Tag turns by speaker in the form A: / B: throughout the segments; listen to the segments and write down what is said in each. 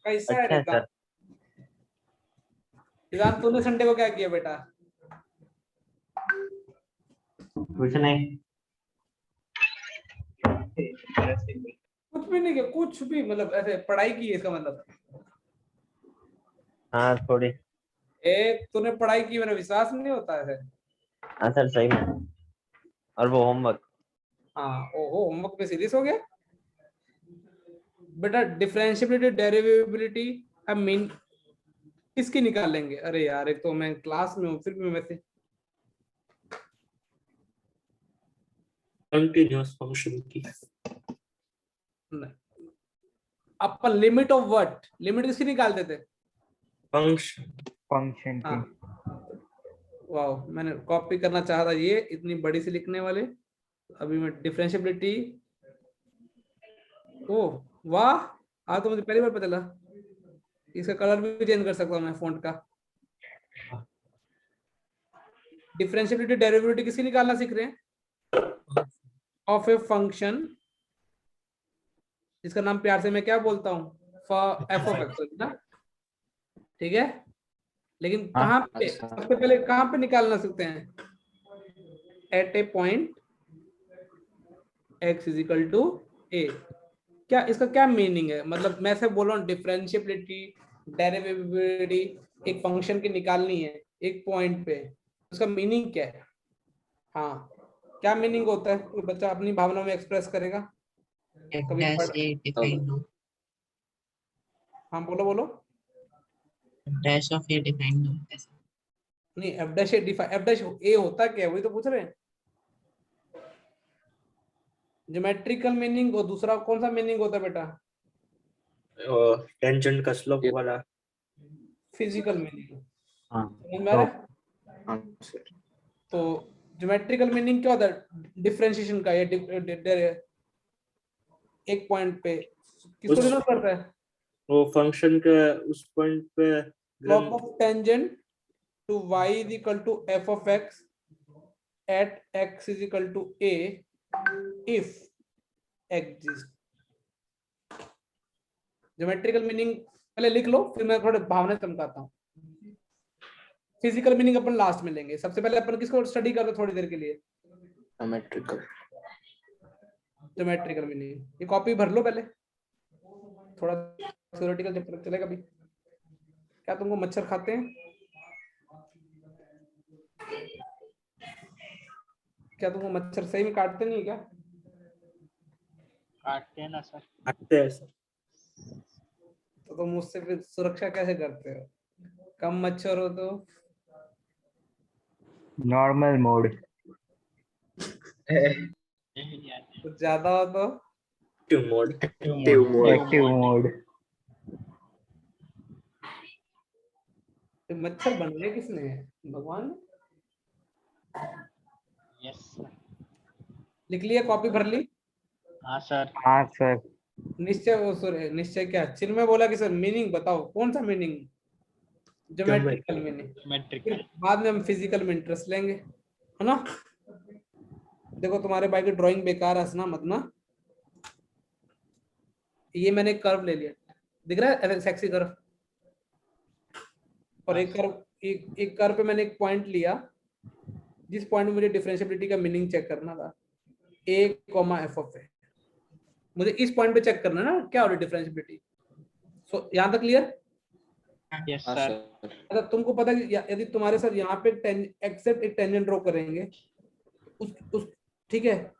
A: कैसा है
B: अच्छा है
A: रिजान?
B: सर।
A: रिजान तूने संडे को क्या किया बेटा?
B: कुछ नहीं।
A: कुछ भी नहीं किया, कुछ भी मतलब ऐसे पढ़ाई की है इसका मतलब?
B: हाँ थोड़ी।
A: तूने पढ़ाई की, मेरा विश्वास नहीं होता है।
B: हाँ सर सही में। और वो होमवर्क।
A: हाँ, ओहो, होमवर्क पे सीरियस हो गया बेटा। डिफरेंशिएबिलिटी डेरिवेबिलिटी अब मीन किसकी निकालेंगे? अरे यार, एक तो मैं क्लास में हूँ, फिर भी मैं वैसे
C: कंटिन्यूअस फंक्शन की
A: अपन लिमिट ऑफ व्हाट, लिमिट किसकी निकालते थे?
C: फंक्शन
D: फंक्शन की।
A: हाँ, वाह, मैंने कॉपी करना चाहा था ये इतनी बड़ी सी लिखने वाले। अभी मैं डिफरेंशिएबिलिटी, ओह वाह, आज तो मुझे पहली बार पता चला। इसका कलर भी चेंज कर सकता हूँ मैं फॉन्ट का। डिफरेंशिएबिलिटी डेरिवेबिलिटी किसकी निकालना सीख रहे हैं? ऑफ ए फंक्शन जिसका नाम प्यार से मैं क्या बोलता हूँ? एफ ऑफ एक्स ना, ठीक है। लेकिन कहाँ पे सबसे पहले कहाँ पे निकालना सीखते हैं? At a point x is equal to a. क्या इसका क्या मीनिंग है? मतलब मैं से बोल रहा हूँ डिफरेंशिएबिलिटी डेरिवेबिलिटी एक फंक्शन की निकालनी है एक पॉइंट पे, उसका मीनिंग क्या है? हाँ, क्या मीनिंग होता है? कोई बच्चा अपनी भावना में एक्सप्रेस करेगा? कभी पढ़, हाँ बोलो बोलो।
E: डैश ऑफ ए डिफाइंड
A: नहीं, एफ डैश एफ डैश ए होता क्या है, वही तो पूछ रहे हैं। ज्योमेट्रिकल मीनिंग और दूसरा कौन सा मीनिंग होता है बेटा?
C: टेंजेंट का स्लोप वाला
A: फिजिकल मीनिंग।
B: हाँ
A: समझ में आ रहा है? तो ज्योमेट्रिकल मीनिंग क्या होता है डिफरेंशिएशन का? या एक पॉइंट पे किसको डिनोट करता है?
C: वो फंक्शन के उस पॉइंट पे
A: slope of tangent to y is equal to f of x at x is equal to a if exist। Geometrical meaning पहले लिख लो, फिर मैं थोड़े भावना चमकाता हूँ। फिजिकल मीनिंग अपन लास्ट में लेंगे, सबसे पहले अपन किसको स्टडी करते थोड़ी देर के लिए? Geometrical meaning. ये कॉपी भर लो पहले, थोड़ा थ्योरेटिकल चैप्टर चलेगा भी। क्या तुमको मच्छर खाते हैं? क्या तुमको मच्छर सही में काटते नहीं है क्या?
D: काटते हैं ना सर।
C: काटते हैं सर।
A: तो तुम मुझसे फिर सुरक्षा कैसे करते हो? कम मच्छर हो तो
D: नॉर्मल मोड।
A: कुछ ज्यादा हो तो
C: एक्टिव मोड।
D: Active mode.
A: मच्छर बनाए किसने? भगवान ने?
D: Yes sir.
A: लिख लिया, कॉपी भर ली?
D: हाँ सर। हाँ सर।
A: निश्चय, सॉरी निश्चय क्या, चिन्मय बोला कि सर मीनिंग बताओ, कौन सा मीनिंग? Geometrical meaning. फिर बाद में हम फिजिकल में इंटरेस्ट लेंगे, है ना? देखो तुम्हारे भाई की ड्राइंग बेकार है, हंसना मत ना। ये मैंने एक कर्व ले लिया, दिख रहा है सेक्सी कर्व। और एक कर्व, एक कर्व पे मैंने एक पॉइंट लिया, जिस पॉइंट में मुझे डिफरेंशिएबिलिटी का मीनिंग चेक करना था, a, f of a। मुझे इस पॉइंट पे चेक करना है ना क्या हो रही डिफरेंशिएबिलिटी। सो यहाँ तक क्लियर?
D: Yes sir.
A: अगर तुमको पता है कि यदि तुम्हारे साथ यहाँ पे एक्सेप्ट एक टेंजेंट ड्रॉ करेंगे, उस ठीक है,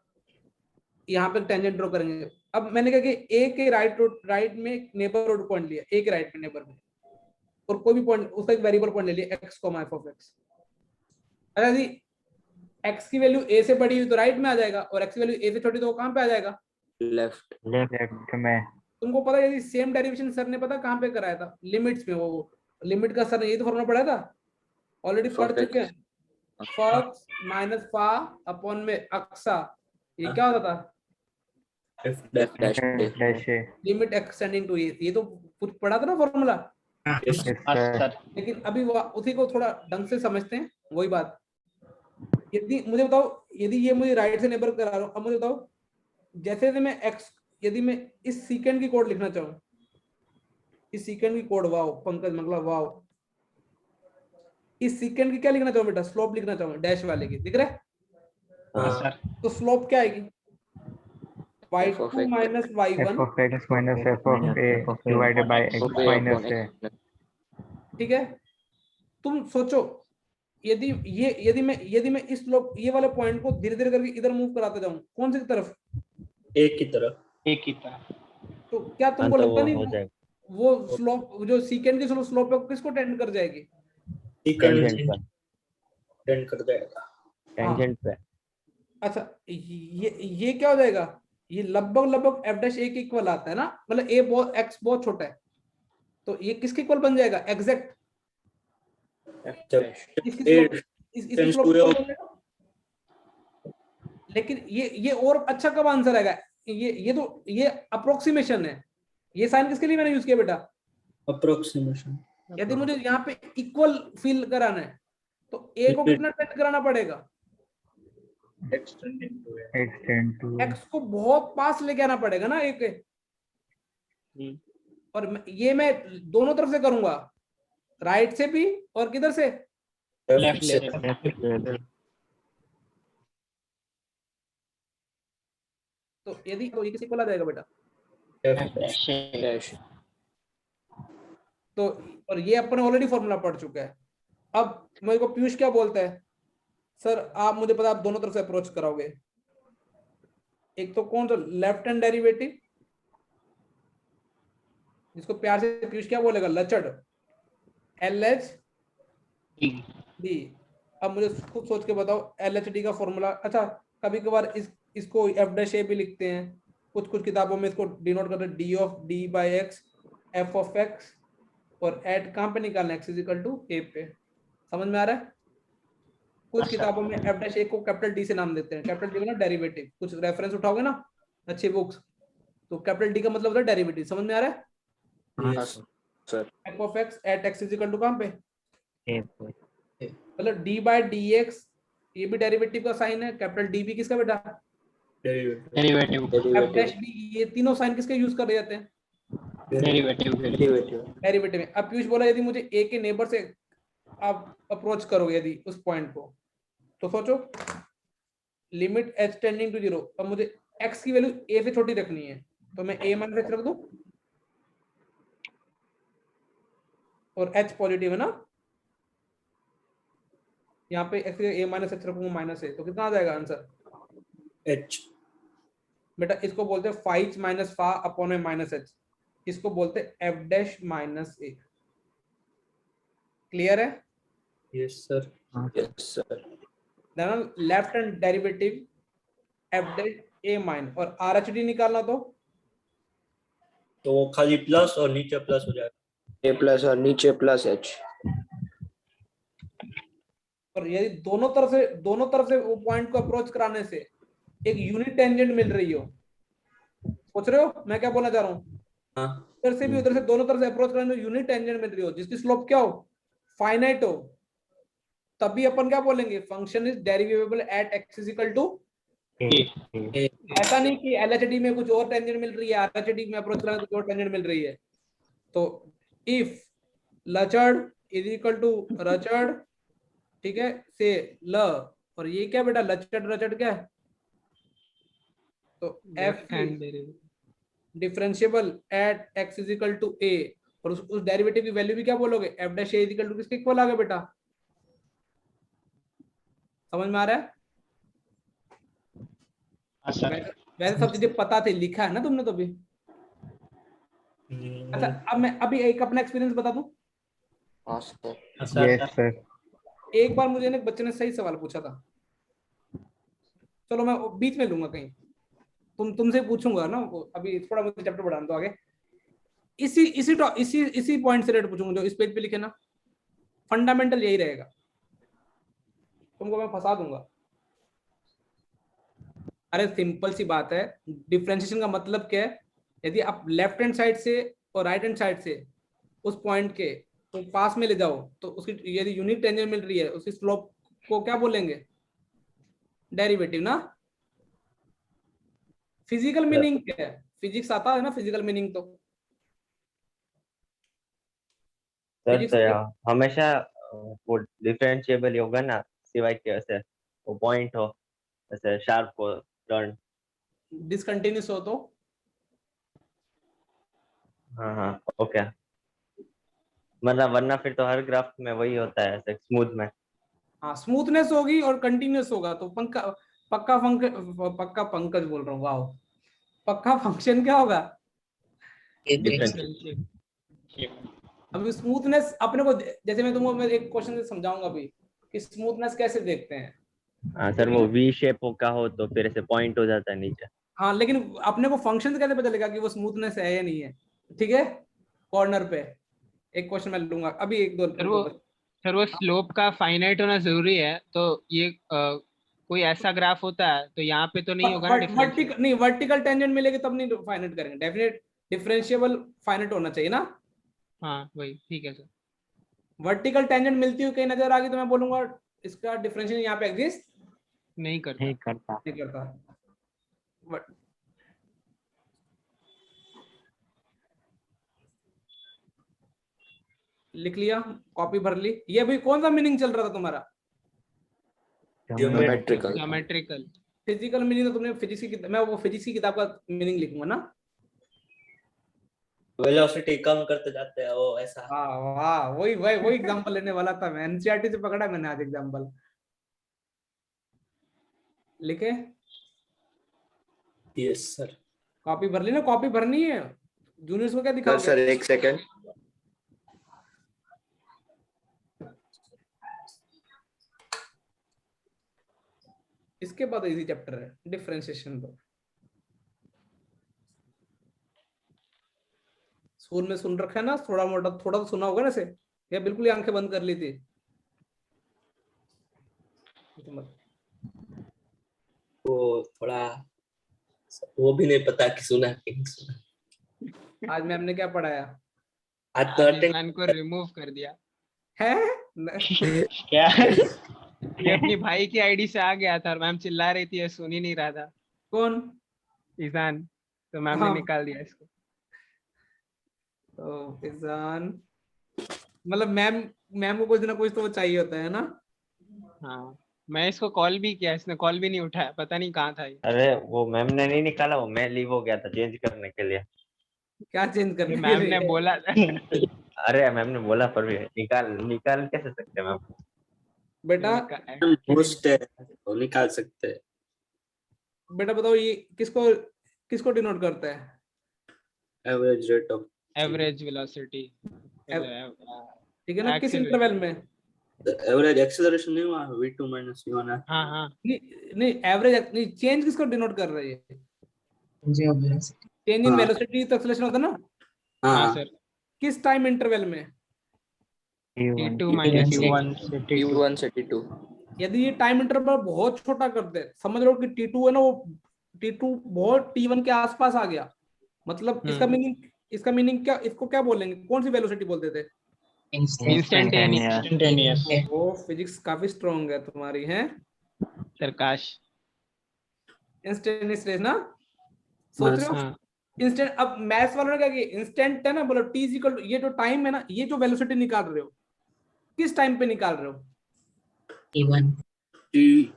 A: यहाँ पे टेंजेंट ड्रॉ करेंगे। अब मैंने कहा कि ए के राइट में नेबरहुड पॉइंट लिया, ए के राइट में नेबर में, और कोई भी पॉइंट उसका एक वेरिएबल पॉइंट ले लिया x, f of x। अगर यदि x की वैल्यू a से बड़ी हुई तो राइट में आ जाएगा, और x की वैल्यू a से छोटी तो वो कहाँ पे आ जाएगा?
D: लेफ्ट में।
A: तुमको पता है यदि सेम डेरिवेशन सर ने पता कहाँ पे कराया था? लिमिट्स में। वो लिमिट का सर ने ये तो फॉर्मूला पढ़ा था, ऑलरेडी पढ़ चुके हैं। फक्स माइनस फा अपॉन में अक्सा, ये क्या होता था? लिमिट एक्सटेंडिंग टू, ये तो कुछ पढ़ा था ना फॉर्मूला। लेकिन अभी उसी को थोड़ा ढंग से समझते हैं, वही बात। यदि मुझे बताओ, यदि ये मुझे राइट से नेबर करा रहा हूं, अब मुझे बताओ जैसे मैं x, यदि मैं इस सीकेंड की कोड लिखना चाहूँ, इस सीकेंड की code wow Pankaj Mangla wow. इस सीकेंड की क्या लिखना चाहूँ बेटा, स्लोप लिखना चाहूँ डैश वाले की, दिख रहा है?
D: हाँ
C: हाँ
D: सर।
A: तो स्लोप क्या आएगी, y2 minus
F: f
A: y1,
F: of x minus f of a divided by x
D: of a
F: minus a.
A: ठीक है? तुम सोचो यदि मैं इस स्लोप ये वाले पॉइंट को धीरे धीरे करके इधर मूव कराता जाऊं, कौन सी तरफ,
C: एक की तरफ।
D: एक ही तरह।
A: तो क्या तुमको
B: तो
A: लगता
B: वो
A: नहीं
B: हो जाएगा
A: वो स्लोप जो सीकेंड की स्लोप है वो किसको टेंड कर जाएगी?
B: टेंजेंट पर,
C: टेंड कर जाएगा।
B: टेंजेंट पे।
A: अच्छा ये क्या हो जाएगा, ये लगभग f डैश a के इक्वल आता है ना, मतलब a बहुत x बहुत छोटा है, तो ये किसके इक्वल बन जाएगा, एग्जैक्ट
C: जब
A: इसकी
C: ए
A: स्लोप इसकी
C: tends
A: slope
C: to
A: equal
C: a-
A: बन जाएगा। लेकिन ये और अच्छा कब आंसर आएगा, ये अप्रोक्सीमेशन है, ये साइन किसके लिए मैंने यूज किया बेटा,
C: अप्रोक्सीमेशन।
A: यदि मुझे यहाँ पे इक्वल फील कराना है तो a को कितना टेंड कराना पड़ेगा,
F: X tend to
A: x को बहुत पास लेके आना पड़ेगा ना a के, और ये मैं दोनों तरफ से करूंगा, राइट से भी और किधर से,
D: लेफ्ट से।
A: तो यदि तो ये किसी को ला जाएगा बेटा,
C: डैश।
A: तो और ये अपन ऑलरेडी फॉर्मूला पढ़ चुका है। अब मेरे को पीयूष क्या बोलता है, सर आप मुझे पता आप दोनों तरफ से अप्रोच कराओगे, एक तो कौन सा लेफ्ट हैंड डेरिवेटिव जिसको प्यार से पीयूष क्या बोलेगा, लचड़, LHD। अब मुझे खुद सोच के बताओ LHD का फॉर्मूला, अच्छा कभी कभार इसको f डैश a भी लिखते हैं, कुछ किताबों में इसको डिनोट करते हैं d of d by x f of x, और एट कहां पे निकालना, x is equal to a पे, समझ में आ रहा है? कुछ किताबों में f डैश a को कैपिटल D से नाम देते हैं, कैपिटल D ना डेरिवेटिव, कुछ रेफरेंस उठाओगे ना अच्छी बुक्स, तो कैपिटल D का मतलब होता है डेरिवेटिव, समझ में आ रहा है? f of x at x is equal to कहां पे, मतलब d by dx, ये भी डेरिवेटिव का साइन है, कैपिटल D भी किसका बेटा,
D: डेरिवेटिव।
A: f डैश b, ये तीनों साइन किसके यूज कर रहे जाते हैं,
D: डेरिवेटिव।
A: डेरिवेटिव में। अब पीयूष बोला यदि मुझे a के नेबर से आप अप्रोच करोगे यदि उस पॉइंट को, तो सोचो लिमिट h टेंडिंग टू 0, अब मुझे x की वैल्यू a से छोटी रखनी है, तो मैं a माइनस h रख दूं, और h पॉजिटिव है ना, यहाँ पे x a माइनस h रखूंगा माइनस a, तो कितना आ जाएगा आंसर,
C: H।
A: बेटा इसको बोलते हैं फाइच माइनस फा अपॉन में माइनस h, इसको बोलते हैं f dash minus a। Clear है?
C: Yes sir.
A: Then left hand derivative f dash a माइन, और RHD निकालना
C: तो वो खाली प्लस और नीचे प्लस हो जाएगा,
G: a प्लस और नीचे प्लस h।
A: और यदि दोनों तरफ से वो पॉइंट को अप्रोच कराने से एक यूनिट टेंजेंट मिल रही हो, सोच रहे हो मैं क्या बोलना चाह रहा हूँ,
C: हाँ
A: इधर से भी उधर से दोनों तरफ से अप्रोच कराने से यूनिट टेंजेंट मिल रही हो जिसकी स्लोप क्या हो, फाइनाइट हो, तभी अपन क्या बोलेंगे, function is derivable at x is equal to, ऐसा नहीं कि LHD में कुछ और टेंजेंट मिल रही है, RHD में अप्रोच कराने कुछ और टेंजेंट मिल रही है। तो इफ लचड़ इज इक्वल टू रचड़, ठीक है, से ल, और ये क्या बेटा लचड़ रचड़ क्या है, तो f differentiable at x is equal to a, और उस डेरिवेटिव की वैल्यू भी क्या बोलोगे, f dash a is equal to किसके इक्वल आ गया बेटा, समझ में आ रहा है? वैसे सब चीजें पता थी, लिखा है ना तुमने तो भी। अच्छा अब मैं अभी एक अपना एक्सपीरियंस बता दूं,
F: yes sir.
A: एक बार मुझे एक बच्चे ने सही सवाल पूछा था, चलो मैं बीच में लूंगा कहीं, तुमसे पूछूंगा ना, अभी थोड़ा मुझे चैप्टर बढ़ाने दो आगे, इसी पॉइंट से रिलेटेड पूछूंगा जो इस पेज पे लिखे ना, फंडामेंटल यही रहेगा, तुमको मैं फंसा दूंगा। अरे सिंपल सी बात है, डिफरेंशिएशन का मतलब क्या है, यदि आप लेफ्ट हैंड साइड से और राइट हैंड साइड से उस पॉइंट के तो पास में ले जाओ, तो उसकी यदि यूनिट टेंजेंट मिल रही है उसकी स्लोप को क्या बोलेंगे, डेरिवेटिव ना। फिजिकल मीनिंग क्या है, फिजिक्स आता है ना फिजिकल मीनिंग, तो
B: सर
A: Physics
B: तो
A: में
B: यार हमेशा वो डिफरेंशिएबल होगा ना, सिवाय के ऐसे वो पॉइंट हो, ऐसे शार्प हो टर्न।
A: डिसकंटिन्यूस हो तो
B: हाँ हाँ ओके, मतलब वरना फिर तो हर ग्राफ में वही होता है ऐसे स्मूथ में।
A: हाँ स्मूथनेस होगी और कंटिन्यूस होगा तो पक्का पंकज बोल रहा हूँ, वाह, पक्का फंक्शन क्या होगा?
B: डिफरेंशिएबल।
A: अभी स्मूथनेस अपने को, जैसे मैं तुमको मैं एक क्वेश्चन से समझाऊंगा अभी कि स्मूथनेस कैसे देखते हैं।
B: हाँ सर, वो वी शेप का हो तो फिर ऐसे पॉइंट हो जाता है नीचे।
A: हाँ लेकिन अपने को फंक्शन से कैसे पता चलेगा कि वो स्मूथनेस है या नहीं है? ठीक है, कॉर्नर पे एक क्वेश्चन मैं लूंगा अभी, एक दो रुको बस।
D: सर वो स्लोप का फाइनाइट होना जरूरी है, तो ये कोई ऐसा ग्राफ होता है तो यहाँ पे तो नहीं होगा ना डिफरेंशियल।
A: वर्टिकल नहीं, वर्टिकल टेंजेंट मिलेगी तब नहीं फाइनाइट करेंगे, डेफिनेट डिफरेंशिएबल फाइनाइट होना चाहिए ना।
D: हाँ वही ठीक है सर।
A: वर्टिकल टेंजेंट मिलती हुई कहीं नजर आ गई तो मैं बोलूंगा इसका डिफरेंशियल यहाँ पे एग्जिस्ट
D: नहीं करता।
A: नहीं करता। लिख लिया, कॉपी भर ली। ये अभी कौन सा मीनिंग चल रहा था तुम्हारा?
C: ज्योमेट्रिकल।
D: ज्योमेट्रिकल।
A: फिजिकल मीनिंग तो तुमने फिजिक्स की किताब, मैं वो फिजिक्स की किताब का मीनिंग लिखूंगा ना।
C: वेलोसिटी कम करते जाते हैं वो ऐसा।
A: वाह वाह, वही वही वही एग्जांपल लेने वाला था मैं, एनसीईआरटी से पकड़ा मैंने आज एग्जांपल। लिखे,
C: यस सर।
A: कॉपी भर ली ना? कॉपी भरनी है, जूनियर्स को क्या
G: सर
A: दिखाओगे?
G: सर एक सेकंड।
A: इसके बाद इजी चैप्टर है डिफरेंशिएशन। तो स्कूल में सुन रखा है ना थोड़ा मोटा, थोड़ा तो सुना होगा ना से, या बिल्कुल ही आंखें बंद कर ली थी?
C: वो थोड़ा वो भी नहीं पता कि सुना कि नहीं सुना।
A: आज मैम ने क्या पढ़ाया
C: आज तो
D: आज
C: अटेंड
D: ईशान को रिमूव कर दिया।
A: है?
D: क्या? ये अपनी भाई की आईडी से आ गया था और मैम चिल्ला रही थी, ये सुन ही नहीं रहा था
A: कौन?
D: ईशान, तो मैम ने
A: हाँ
D: निकाल दिया इसको।
A: तो इंसान मतलब मैम, मैम को कुछ ना कुछ तो वो चाहिए होता है ना।
D: हाँ मैं इसको कॉल भी किया, इसने कॉल भी नहीं उठाया, पता नहीं कहाँ था ये।
B: अरे वो मैम ने नहीं निकाला, वो मैं लीव हो गया था चेंज करने के लिए।
A: क्या चेंज करने के
D: मैम ने
A: लिए?
D: बोला
B: अरे मैम ने बोला पर भी निकाल निकाल कैसे सकते मैम।
A: बेटा
C: पूछते हैं तो निकाल सकते हैं।
A: बेटा बताओ ये किसको किसको डिनोट करता है?
C: Average rate of
D: average velocity.
A: ठीक है ना, किस इंटरवल में?
C: एवरेज एक्सेलरेशन नहीं हुआ, v2 माइनस v1 है।
D: हाँ हाँ
A: नहीं एवरेज नहीं, चेंज किसको डिनोट कर रही है? चेंज इन
C: हाँ।
A: वेलोसिटी तो एक्सेलरेशन होता है ना।
D: हाँ
C: हाँ
D: सर।
A: किस टाइम इंटरवल में?
D: T2 माइनस T1 से T2।
G: T1 से T2।
A: यदि ये टाइम इंटरवल बहुत छोटा कर दे, समझ लो कि T2 है ना, वो T2 बहुत T1 के आसपास आ गया, मतलब इसका मीनिंग क्या, इसको क्या बोलेंगे, कौन सी वेलोसिटी बोलते थे?
D: इंस्टेंटेनियस।
A: वो फिजिक्स काफी स्ट्रॉन्ग है तुम्हारी है।
D: प्रकाश।
A: इंस्टेंटेनियस रेस ना, सोच रहे हो?
D: हाँ
A: इंस्टेंट, अब मैथ्स वालों ने क्या किया, इंस्टेंट है ना, बोलो टी इज इक्वल टू, ये जो टाइम है ना, ये जो वेलोसिटी निकाल रहे हो किस टाइम पे निकाल रहे हो?
C: T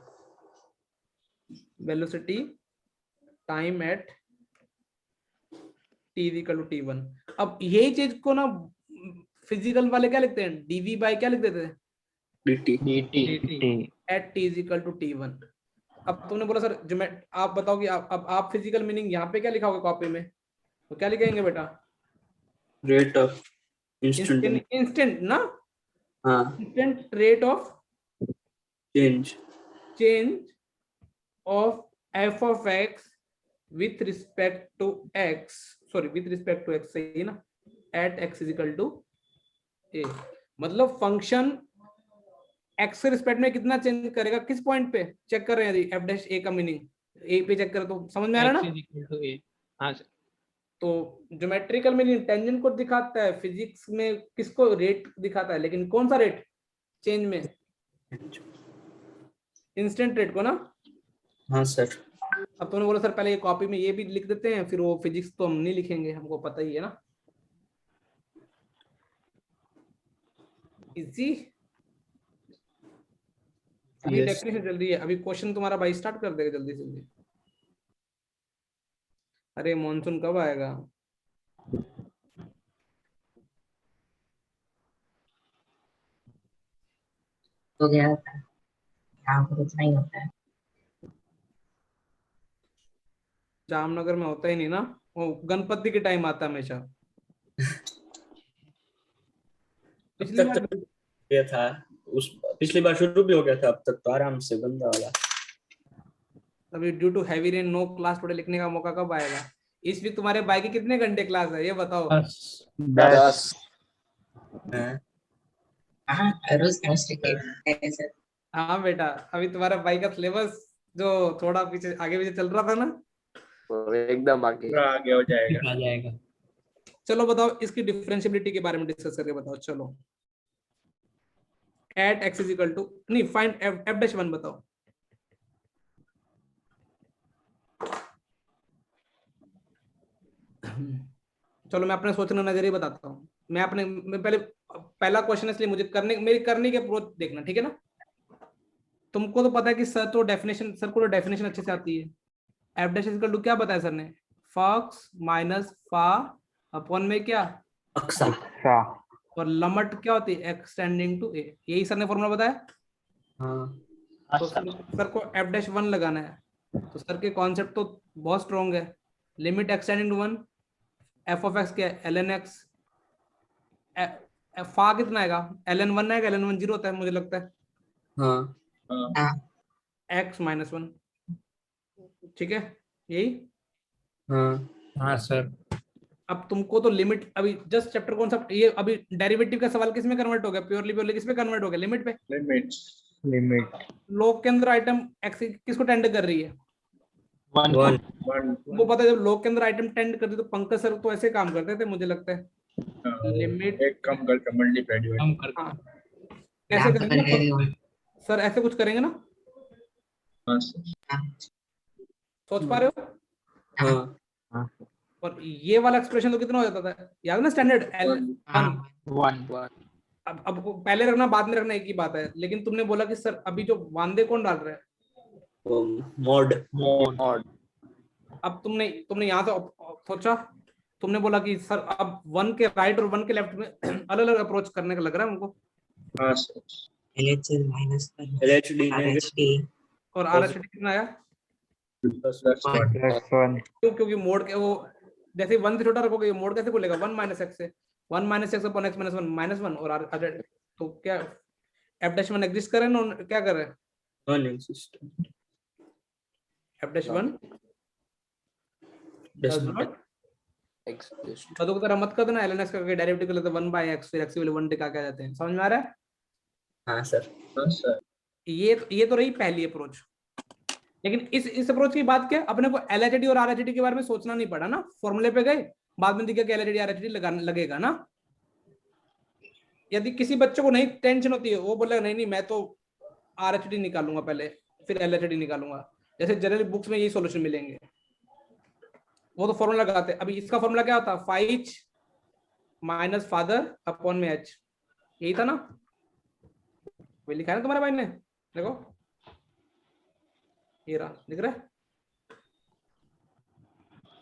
A: velocity time at T is equal to T1। अब यही चीज को ना फिजिकल वाले क्या लिखते हैं, डीवी बाय क्या लिख देते हैं,
C: dt
D: DT।
A: At T is equal to T1। अब तुमने बोला सर जो मैं, आप बताओ कि अब आप फिजिकल मीनिंग यहाँ पे क्या लिखाओगे कॉपी में, तो क्या लिखेंगे बेटा?
C: Rate of instant.
A: इंस्टेंट ना,
C: हाँ
A: instant rate of
C: change
A: of f of x with respect to x, sorry with respect to x सही है ना, at x is equal to a, मतलब फंक्शन x के रिस्पेक्ट में कितना चेंज करेगा, किस पॉइंट पे चेक कर रहे हैं? f डैश a का मीनिंग a पे चेक करें तो समझ में आ रहा है ना।
D: हाँ सर।
A: तो ज्योमेट्रिकल मीनिंग टेंजेंट को दिखाता है, फिजिक्स में किसको, रेट दिखाता है, लेकिन कौन सा रेट चेंज में? इंस्टेंट रेट को ना।
C: हाँ सर।
A: अब तुमने बोला सर पहले ये कॉपी में ये भी लिख देते हैं, फिर वो फिजिक्स तो हम नहीं लिखेंगे, हमको पता ही है ना। इजी। अभी
C: Yes.
A: डेफिनेशन चल रही है, अभी क्वेश्चन तुम्हारा भाई स्टार्ट कर देगा जल्दी से जल्दी। अरे मॉनसून कब आएगा?
E: तो गया था, यहाँ पर उतना ही होता है।
A: जामनगर में होता ही नहीं ना, वो गणपति के टाइम आता है हमेशा। पिछली
C: अब तक
A: बार
C: तो ये था, उस पिछली बार शुरू भी हो गया था, अब तक तो आराम से गंदा वाला।
A: अभी due to heavy rain no class today लिखने का मौका कब आएगा? इस वीक तुम्हारे भाई की कितने घंटे क्लास है ये बताओ?
F: 10
C: हैं?
E: हाँ, रोज केमिस्ट्री के ऐसे।
A: हाँ बेटा, अभी तुम्हारा भाई का सिलेबस जो थोड़ा पीछे आगे पीछे चल रहा था ना,
G: और एकदम आगे
F: पूरा आगे हो जाएगा।
C: आ जाएगा।
A: चलो बताओ इसकी डिफरेंशियबिलिटी के बारे में डिस्कस करके बताओ। चलो at x is equal to, नहीं फाइंड एफ डैश वन बताओ। चलो मैं अपने सोचने का नजरिया बताता हूँ। मैं पहले पहला क्वेश्चन इसलिए मुझे मेरी करने की अप्रोच देखना, ठीक है ना? तुमको तो पता है कि सर को तो डेफिनेशन अच्छे से आती है। एफ डैश इक्वल टू क्या बताया सर ने? फॉक्स माइनस फा अपॉन में क्या,
C: अक्सा।
F: अच्छा,
A: और लिमिट क्या होती है? एक्सटेंडिंग टू ए। यही सर ने फॉर्मूला बताया।
C: हाँ
A: तो सर को एफ डैश वन लगाना है, तो सर के कॉन्सेप्ट तो बहुत स्ट्रॉन्ग है। Limit extending to one, F of X क्या है? L N X. फा कितना आएगा? एल एन वन आएगा, एल एन वन जीरो होता है मुझे लगता है।
C: हाँ
A: एक्स माइनस वन, ठीक है यही।
C: हाँ सर।
A: अब तुमको तो लिमिट, अभी जस्ट चैप्टर कौन सा ये, अभी डेरिवेटिव का सवाल किस में कन्वर्ट हो गया? प्योरली किस में कन्वर्ट हो गया? लिमिट पे।
F: लिमिट
A: लॉग के अंदर आइटम एक्स किसको टेंड कर रही है?
C: वन।
A: वो पता है जब लॉग के अंदर आइटम टेंड करती तो पंकज सर तो ऐसे काम करते थे मुझे लगता है। लिमिट
F: एक कम करके मल्टीप्लाई डिवाइड।
A: हाँ ऐसे करेंगे ना सर, ऐसे कुछ करेंगे ना? सोच पा रहे हो?
C: हाँ
A: और ये वाला एक्सप्रेशन तो कितना हो जाता था याद है ना? Standard L one. अब पहले रखना बाद में रखना एक ही बात है, लेकिन तुमने बोला कि सर अभी जो वांदे कौन डाल रहा है?
C: मॉड।
A: अब तुमने यहाँ से सोचा, तुमने बोला कि सर अब वन के राइट और वन के लेफ्ट में अलग अलग अप्रोच करने का लग रहा है हमको।
E: LHS माइनस
C: LHD
E: RHD
A: और आर एच डी कितना आया?
F: +1
A: क्योंकि मोड के वो जैसे वन से छोटा रखोगे, मोड कैसे बोलेगा? वन माइनस एक्स से, one minus x upon x minus one minus one. और आर तो क्या एफ डैश वन एग्जिस्ट कर रहे हैं? क्या कर रहे हैं?
C: Non existent.
A: F dash one
C: Does not
G: exist।
A: पदों की तरह मत कर देना, एलएनएक्स करके डेरिवेटिव कर लेते 1 बाय एक्स, फिर एक्स की वैल्यू 1 टिका के आ जाते हैं। समझ में आ रहा है?
C: हाँ सर।
A: ये तो रही पहली अप्रोच। लेकिन इस अप्रोच की बात क्या, अपने को एलएचडी और आरएचडी के बारे में सोचना नहीं पड़ा ना, फॉर्मूले पे गए, बाद में दिखा कि एलएचडी आरएचडी लगेगा ना। यदि किसी बच्चे को नहीं टेंशन होती है, वो बोलेगा नहीं मैं तो आरएचडी निकालूंगा पहले फिर एलएचडी निकालूंगा, जैसे जनरली बुक्स में यही सॉल्यूशन मिलेंगे, वो तो फॉर्मूला लगाते हैं। अभी इसका फॉर्मूला क्या होता? फाइच माइनस फादर अपॉन में एच, यही था ना? वही लिखा है ना तुम्हारे भाई ने, देखो ये रहा, दिख रहा है?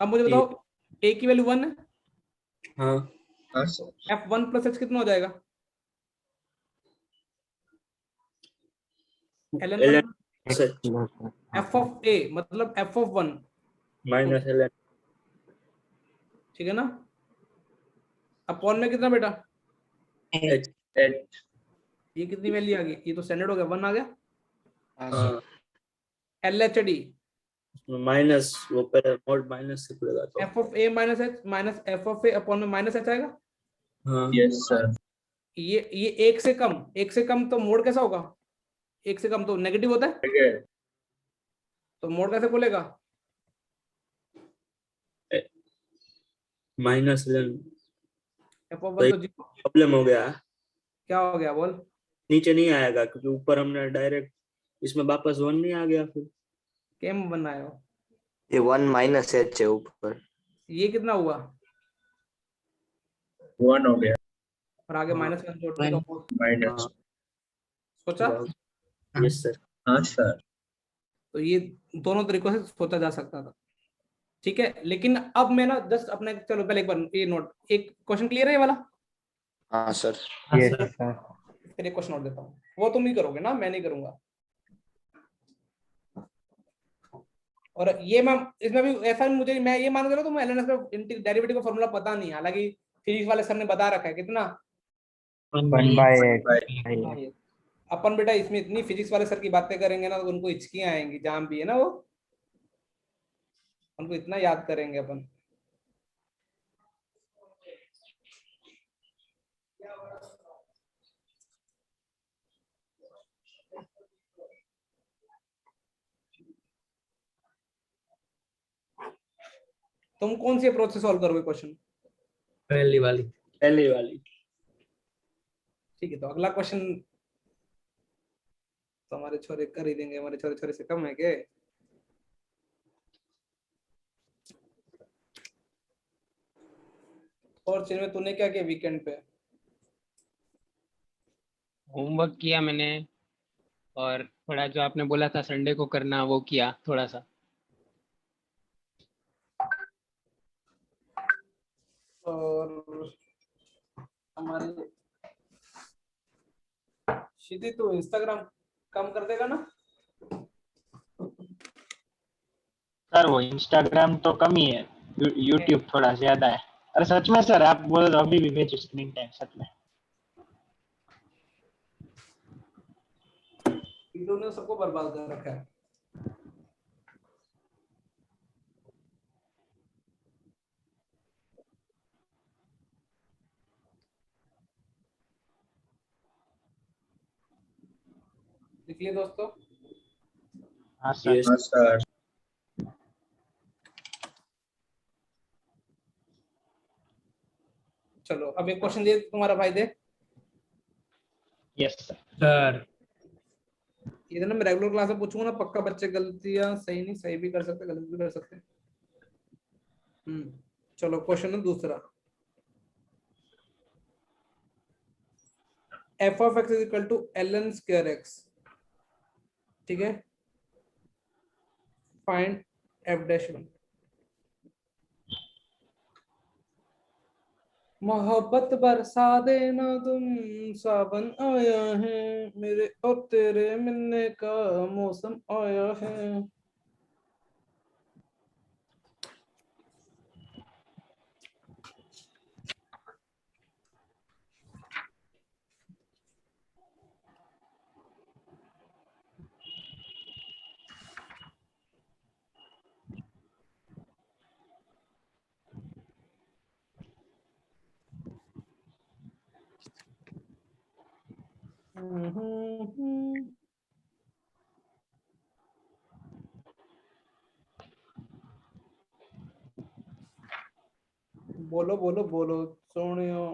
A: अब मुझे बताओ ए की वैल्यू 1 है,
C: हाँ
A: एफ वन प्लस एच कितना हो जाएगा? एल एफ ऑफ ए मतलब एफ ऑफ 1
C: माइनस LN।
A: ठीक है ना? अपॉन में कितना बेटा?
C: H।
A: ये कितनी वैल्यू आ गई? ये तो स्टैंडर्ड हो गया, 1 आ गया।
C: हाँ
A: एल एच डी
C: माइनस, वो पहले मॉड माइनस से खुलेगा तो
A: F of A minus H minus f of a upon में माइनस एच आएगा।
C: हाँ
F: यस सर।
A: ये एक से कम तो मोड कैसा होगा? एक से कम तो नेगेटिव होता है, तो मोड कैसे बोलेगा?
C: Minus LN।
A: एफ ऑफ 1 तो जीरो।
C: प्रॉब्लम हो गया,
A: क्या हो गया बोल?
C: नीचे नहीं आएगा क्योंकि ऊपर हमने डायरेक्ट, इसमें वापस 1 नहीं आ गया, फिर
A: केम बनाए हो?
G: ये 1 माइनस एच है ऊपर।
A: ये कितना हुआ?
F: 1 हो गया।
A: और आगे
C: हाँ,
A: -1 जोड़ने का वो
F: माइनस।
A: सोचा।
C: Yes sir.
F: हाँ सर।
A: तो ये दोनों तरीकों से सोचा जा सकता था, ठीक है। लेकिन अब मैं ना जस्ट अपने, चलो पहले एक बार ये नोट, एक क्वेश्चन क्लियर है ये वाला,
G: हाँ सर।
F: Yes sir.
A: फिर एक क्वेश्चन नोट देता हूँ, वो तुम ही करोगे ना, मैं नहीं करूंगा। और ये मैं इसमें भी ऐसा मुझे, मैं ये मान के चलो तुम एलएनएस का डेरिवेटिव का फॉर्मूला पता नहीं है, हालांकि फिजिक्स वाले सर ने बता रखा है कितना
F: 1/x।
A: अपन बेटा इसमें इतनी फिजिक्स वाले सर की बातें करेंगे ना तो उनको हिचकियां आएंगी, जहां भी है ना वो, उनको इतना याद करेंगे अपन। तुम कौन सी अप्रोच से सॉल्व करोगे क्वेश्चन?
C: पहली वाली।
A: ठीक है, तो अगला क्वेश्चन तो हमारे छोरे कर ही देंगे, हमारे छोरे छोरे से कम है के। और चिन्ह में तूने क्या किया वीकेंड पे?
D: होमवर्क किया मैंने, और थोड़ा जो आपने बोला था संडे को करना वो किया थोड़ा सा।
A: और हमारे क्षिति तो इंस्टाग्राम कम कर देगा ना?
H: सर वो इंस्टाग्राम तो कम ही है, यूट्यूब थोड़ा ज्यादा है। अरे सच में सर, आप बोले तो अभी भी भेजो स्क्रीन टाइम सच में।
A: वीडियो ने सबको बर्बाद कर रखा है। लिख लिए दोस्तों?
H: हाँ सर।
F: हाँ सर।
A: चलो अब एक क्वेश्चन दे तुम्हारा भाई दे।
H: Yes sir.
A: ये ना मैं रेगुलर क्लास में पूछूंगा ना पक्का, बच्चे गलतियां सही नहीं, सही भी कर सकते गलत भी कर सकते। चलो क्वेश्चन है दूसरा, f of x is equal to ln square x, ठीक है। Find f dash 1। मोहब्बत बरसा देना तुम, सावन आया है मेरे और तेरे मिलने का मौसम आया है। बोलो बोलो बोलो सोनियो।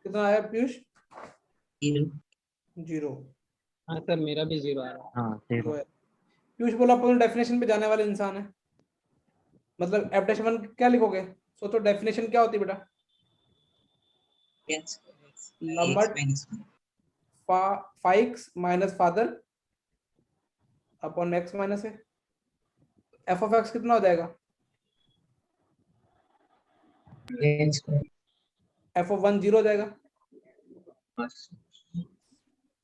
A: कितना आया पीयूष? 0।
D: हाँ सर मेरा भी 0 आ रहा है।
H: हाँ
A: जीरो है। पीयूष बोला अपन डेफिनेशन पे जाने वाले इंसान है, मतलब f dash 1 क्या लिखोगे? सोचो डेफिनेशन क्या होती है बेटा? Number 5x minus father upon x minus है। f of x कितना हो जाएगा? f of 1 0 हो जाएगा।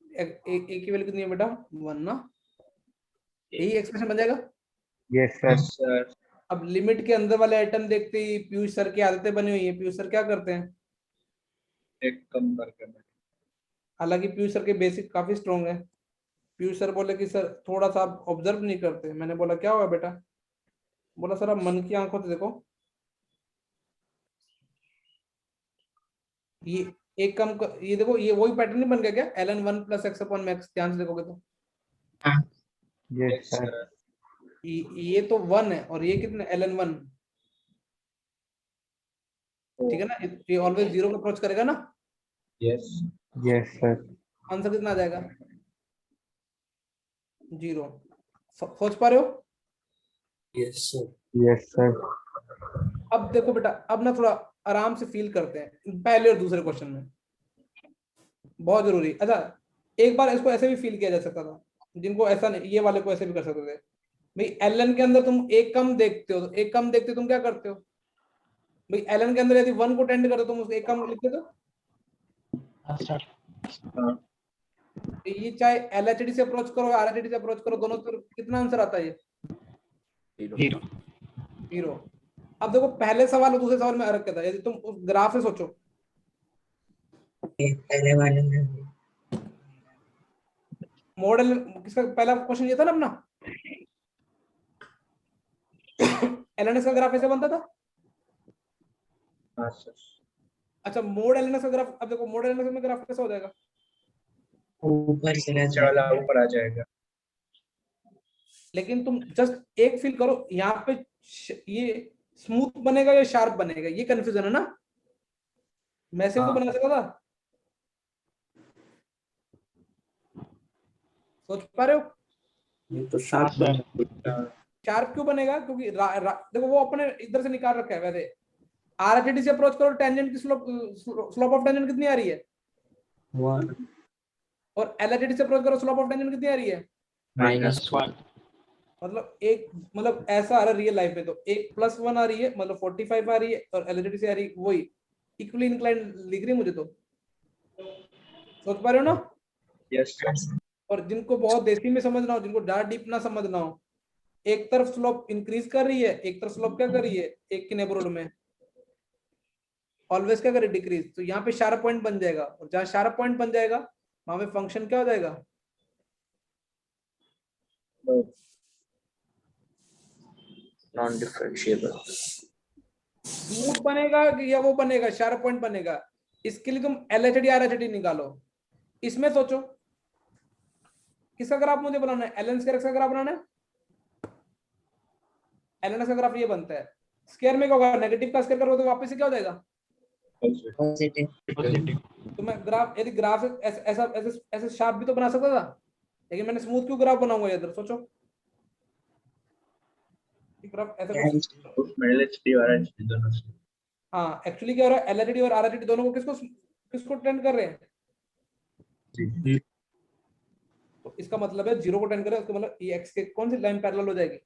A: एक की वैल्यू कितनी है बेटा? 1 ना, यही एक्सप्रेशन बन जाएगा।
F: Yes sir.
A: अब लिमिट के अंदर वाले आइटम देखते ही पीयूष सर की आदतें बनी हुई है। पीयूष सर क्या करते हैं?
F: एक कम करके।
A: हालांकि पीयूष सर के बेसिक काफी स्ट्रॉन्ग है। पीयूष सर बोले कि सर थोड़ा सा आप ऑब्जर्व नहीं करते। मैंने बोला क्या हुआ बेटा? बोला सर आप मन की आंखों से देखो, ये एक ये देखो, ये वही पैटर्न नहीं बन गया क्या? ln 1 plus x upon max, ध्यान से देखोगे तो
F: यस सर।
A: ये तो 1 है और ये कितने ln 1, ठीक है ना। ये ऑलवेज 0 को अप्रोच करेगा ना।
F: यस। Yes sir.
A: आंसर कितना आ जाएगा? 0। सोच पा रहे हो?
C: Yes sir.
F: Yes sir.
A: अब देखो बेटा, अब ना थोड़ा आराम से फील करते हैं पहले और दूसरे क्वेश्चन में, बहुत जरूरी। अच्छा, एक बार इसको ऐसे भी फील किया जा सकता था, जिनको ऐसा नहीं, ये वाले को ऐसे भी कर सकते थे भाई। एलएन के अंदर तुम एक कम देखते हो, तो एक कम देखते हो तुम क्या करते हो भाई? एलएन के अंदर यदि 1 को टेंड करो तुम उसको एक कम लिखते हो।
H: हाँ सर।
A: ये चाहे एलएचडी से अप्रोच करो या आरएचडी से अप्रोच करो, दोनों तरफ कितना आंसर आता है? ये
H: 0।
A: 0। अब देखो पहले सवाल और दूसरे सवाल में अर्क क्या था? यदि तुम उस ग्राफ से सोचो,
E: पहले वाले में
A: मॉडल किसका पहला क्वेश्चन ये था ना अपना, एलएनएस का ग्राफ ऐसे बनता था।
F: हाँ सर।
A: अच्छा, मोड एलएनएस का ग्राफ, अब देखो मोड एलएनएस में ग्राफ कैसा हो जाएगा?
E: ऊपर चला
F: नीचे वाला ऊपर आ जाएगा।
A: लेकिन तुम जस्ट एक फील करो, यहाँ पे ये स्मूथ बनेगा या शार्प बनेगा, ये कंफ्यूजन है ना। मैसेज तो बना सकता था, सोच पा रहे हो?
C: ये तो शार्प बना।
A: शार्प क्यों बनेगा? क्योंकि देखो वो अपने इधर से निकाल रखा है। वैसे आरएचडी से अप्रोच करो, टेंजेंट की स्लोप ऑफ टेंजेंट कितनी आ रही है?
C: 1
A: और एलएचडी से अप्रोच करो, स्लोप ऑफ टेंजेंट कितनी आ रही है?
C: -1।
A: मतलब एक, मतलब ऐसा आ रहा है रियल लाइफ में, तो एक +1 आ रही है, मतलब 45 आ रही है, और एलएचडी से आ रही है वही इक्वली इंक्लाइन दिख रही है मुझे। तो सोच पा रहे हो ना?
F: Yes sir.
A: और जिनको बहुत देसी में समझना हो, जिनको ज्यादा डीप ना समझना हो, एक तरफ स्लोप इंक्रीज कर रही है, एक तरफ स्लोप क्या कर रही है, एक के नेबरहुड में ऑलवेज क्या करे, डिक्रीज। तो यहाँ पे शार्प पॉइंट बन जाएगा, और जहां शार्प पॉइंट बन जाएगा वहां पे फंक्शन क्या हो जाएगा?
G: Non differentiable.
A: स्मूथ बनेगा या वो बनेगा, शार्प पॉइंट बनेगा। इसके लिए तुम एलएचडी आरएचडी निकालो। इसमें सोचो किसका ग्राफ मुझे बनाना है? एलएन स्क्वायर का ग्राफ बनाना है। एलएन का ग्राफ ये बनता है, स्क्वायर में क्या होगा? नेगेटिव का स्क्वायर करोगे तो वापस से क्या हो जाएगा?
E: पॉजिटिव।
A: तो मैं ग्राफ, यदि ग्राफ ऐसा ऐसे ऐसे शार्प भी तो बना सकता था, लेकिन मैंने स्मूथ क्यों ग्राफ बनाऊंगा? इधर सोचो, ग्राफ ऐसा कुछ।
F: उसमें एलएचडी और आरएचडी दोनों से।
A: हाँ, एक्चुअली क्या हो रहा है, एलएचडी और आरएचडी दोनों को किसको किसको टेंड कर रहे हैं?
F: जी।
A: तो इसका मतलब है 0 को टेंड कर रहे हैं, उसका मतलब ये एक्स के कौन सी लाइन पैरेलल हो जाएगी?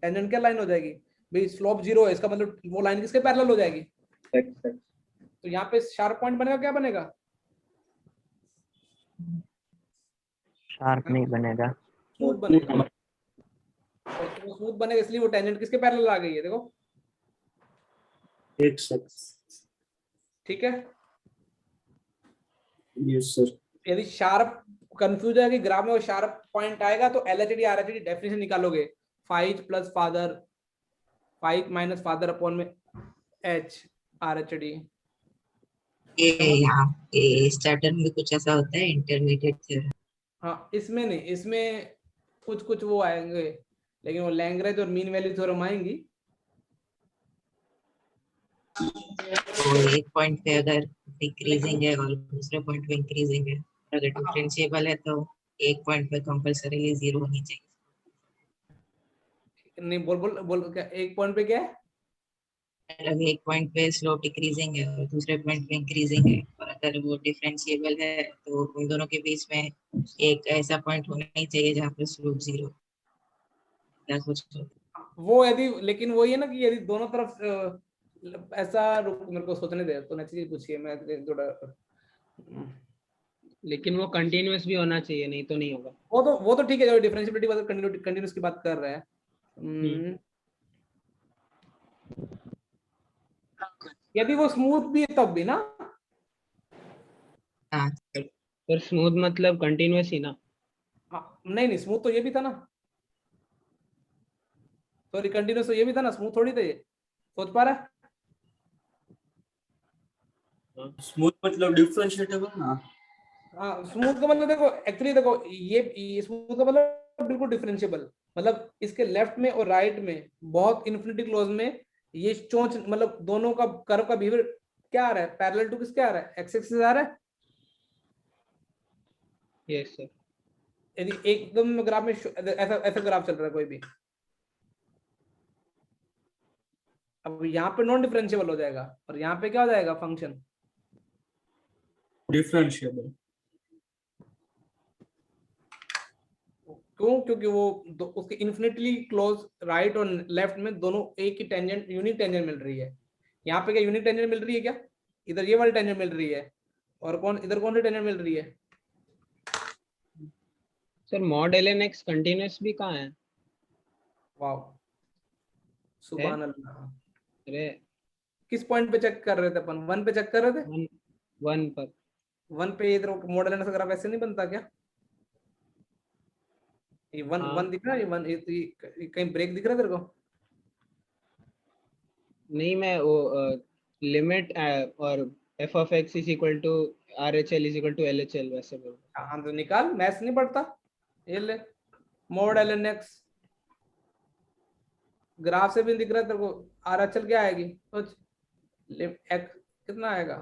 A: टेंजेंट क्या लाइन हो जाएगी भाई? स्लोप 0 है, इसका मतलब वो लाइन किसके पैरेलल हो जाएगी?
F: एक्स।
A: तो यहाँ पे शार्प पॉइंट बनेगा, क्या बनेगा?
B: शार्प नहीं बनेगा।
A: स्मूथ बनेगा। स्मूथ बनेगा इसलिए वो टेंजेंट किसके पैरेलल आ गई है, देखो।
C: एक सेकंड।
A: ठीक है,
C: यस सर।
A: यदि शार्प कंफ्यूज है कि ग्राफ में वो शार्प पॉइंट आएगा, तो एलएचडी आरएचडी डेफिनेशन निकालोगे। 5 + फादर, 5 - फादर अपॉन में एच आरएचडी।
E: ये यहाँ ये सैटर्न में कुछ ऐसा होता है, इंटरमीडिएट थ्योरम।
A: हाँ, इसमें नहीं, इसमें कुछ कुछ वो आएंगे, लेकिन वो लैग्रेंज और मीन वैल्यू थ्योरम आएंगी।
E: तो एक पॉइंट पे अगर डिक्रीजिंग है और दूसरे पॉइंट पे इंक्रीजिंग है, अगर डिफरेंशिएबल है तो एक पॉइंट पे कंपलसरीली 0 होनी चाहिए।
A: नहीं, बोल बोल बोल क्या एक पॉइंट पे क्या है?
E: अगर एक पॉइंट पे स्लोप डिक्रीजिंग है और दूसरे पॉइंट पे इंक्रीजिंग है, और अगर वो डिफरेंशिएबल है तो उन दोनों के बीच में एक ऐसा पॉइंट होना ही चाहिए जहाँ पे स्लोप 0 या कुछ हो।
A: वो यदि, लेकिन वही है ना कि यदि दोनों तरफ ऐसा, रुक मेरे को सोचने दे, तो नेक्स्ट चीज पूछिए, मैं थोड़ा।
D: लेकिन वो कंटिन्यूअस भी होना चाहिए, नहीं तो नहीं होगा।
A: वो तो ठीक है, जो डिफरेंशिएबिलिटी वाला कंटिन्यूअस की बात कर रहे हैं। यदि वो स्मूथ भी है तब भी ना।
E: हाँ,
D: पर स्मूथ मतलब कंटिन्यूअस ही ना।
A: हाँ, नहीं नहीं, स्मूथ तो ये भी था ना। सॉरी, कंटिन्यूअस तो ये भी था ना, स्मूथ थोड़ी था ये। सोच पा रहा है?
C: स्मूथ मतलब डिफरेंशिएटेबल ना।
A: हाँ, स्मूथ का मतलब देखो, एक्चुअली देखो, ये स्मूथ का मतलब बिल्कुल डिफरेंशिएबल, मतलब इसके लेफ्ट में और राइट में बहुत इन्फिनिटी क्लोज में ये चोंच, मतलब दोनों का कर्व का बिहेवियर क्या आ रहा है? पैरेलल टू किसके आ रहा है? एक्स एक्सिस आ रहा है।
D: Yes sir.
A: यदि एकदम ग्राफ में ऐसा ऐसा ग्राफ चल रहा है कोई भी, अब यहाँ पे नॉन डिफरेंशिएबल हो जाएगा और यहाँ पे क्या हो जाएगा फंक्शन
F: डिफरेंशिएबल।
A: क्यों? क्योंकि वो उसके इन्फिनिटली क्लोज राइट और लेफ्ट में दोनों एक ही टेंजेंट यूनिक टेंजेंट मिल रही है। यहाँ पे क्या यूनिक टेंजेंट मिल रही है क्या? इधर ये वाली टेंजेंट मिल रही है और इधर कौन सी टेंजेंट मिल रही है?
D: सर मॉड lnx कंटीन्यूअस भी कहाँ है?
A: वाह, सुभान अल्लाह।
D: अरे
A: किस पॉइंट पे चेक कर रहे थे अपन? 1 पे चेक कर रहे थे।
D: 1 पर
A: 1 पे इधर मॉडल एनालिसिस ग्राफ ऐसे नहीं बनता क्या? ये 1
D: हाँ।
A: 1 दिख रहा है, ये 1 कहीं ब्रेक दिख रहा है तेरे को?
D: नहीं, मैं वो लिमिट और f of x is equal to RHL is equal to LHL वैसे बोल रहा
A: हाँ तो निकाल, मैथ्स नहीं पढ़ता। ये ले मॉड lnx ग्राफ से भी दिख रहा है तेरे को। RHL क्या आएगी? सोच, x कितना आएगा?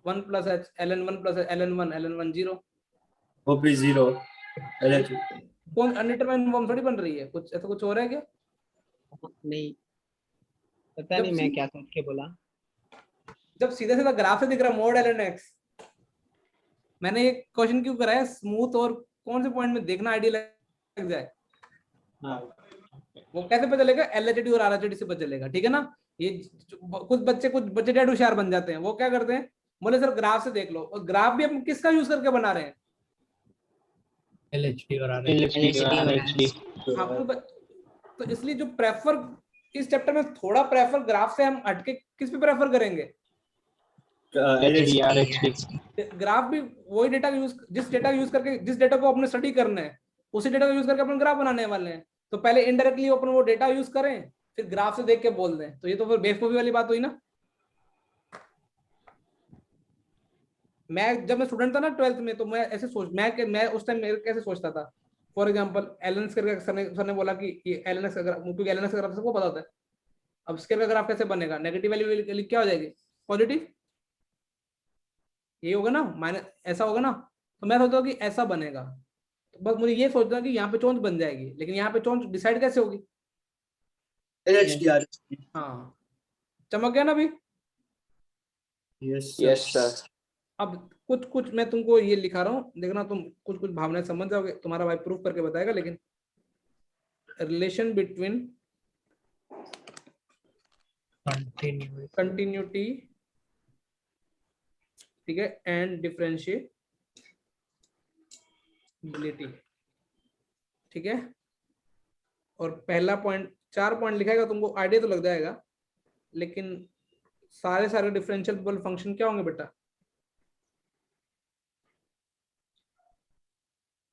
A: 1 plus h ln1 plus ln1 0।
F: वो भी 0 LH।
A: कौन अनडिटरमाइंड फॉर्म थोड़ी बन रही है, कुछ ऐसा कुछ हो रहा है क्या?
D: नहीं, पता
A: जब
D: नहीं मैं क्या सोच के बोला।
A: जब सीधा सीधा ग्राफ से दिख रहा मोड lnx, मैंने ये क्वेश्चन क्यों कराया? स्मूथ और कौन से पॉइंट में देखना आइडिया लग जाए।
D: हाँ,
A: वो कैसे पता चलेगा? एलएचडी और आरएचडी से पता चलेगा, ठीक है ना। ये कुछ बच्चे डेड होशियार बन जाते हैं। वो क्या करते हैं, बोले सर ग्राफ से देख लो। और ग्राफ भी हम किसका यूज करके बना रहे हैं?
C: LHD और
H: LHD।
A: हाँ, तो इसलिए जो प्रेफर इस चैप्टर में थोड़ा प्रेफर ग्राफ से हम हटके किस पे प्रेफर करेंगे?
H: RHD।
A: ग्राफ भी वही डेटा यूज, जिस डेटा को अपने स्टडी करना है उसी डेटा को यूज करके अपन ग्राफ बनाने वाले हैं। तो पहले इनडायरेक्टली अपन वो डेटा यूज करें, फिर ग्राफ से देख के बोल दें, तो ये तो फिर बेवकूफी वाली बात हुई ना। जब मैं स्टूडेंट था ना 12th में, तो मैं ऐसे मैं उस टाइम कैसे सोचता था। फॉर एग्जांपल एलएनएक्स करके सर ने बोला कि ये एलएनएक्स क्योंकि एलएनएक्स ग्राफ सबको पता होता है। अब स्केल का ग्राफ कैसे बनेगा? नेगेटिव वैल्यू क्या हो जाएगी? पॉजिटिव। ये होगा ना, माइनस ऐसा होगा ना। तो मैं सोचता हूँ कि ऐसा बनेगा। तो बस मुझे ये सोचना कि यहाँ पे चोंच बन जाएगी, लेकिन यहाँ पे चोंच डिसाइड कैसे होगी?
F: LHD RHD।
A: हाँ, चमक गया ना अभी?
F: Yes sir.
A: अब कुछ मैं तुमको ये लिखा रहा हूँ, देखना तुम कुछ भावनाएं समझ जाओगे। तुम्हारा भाई प्रूफ करके बताएगा। लेकिन रिलेशन बिटवीन कंटिन्यूटी, ठीक है, एंड डिफरेंशिएबिलिटी, ठीक है। और पहला पॉइंट, 4 पॉइंट लिखाएगा, तुमको आइडिया तो लग जाएगा। लेकिन सारे डिफरेंशियल फंक्शन क्या होंगे बेटा?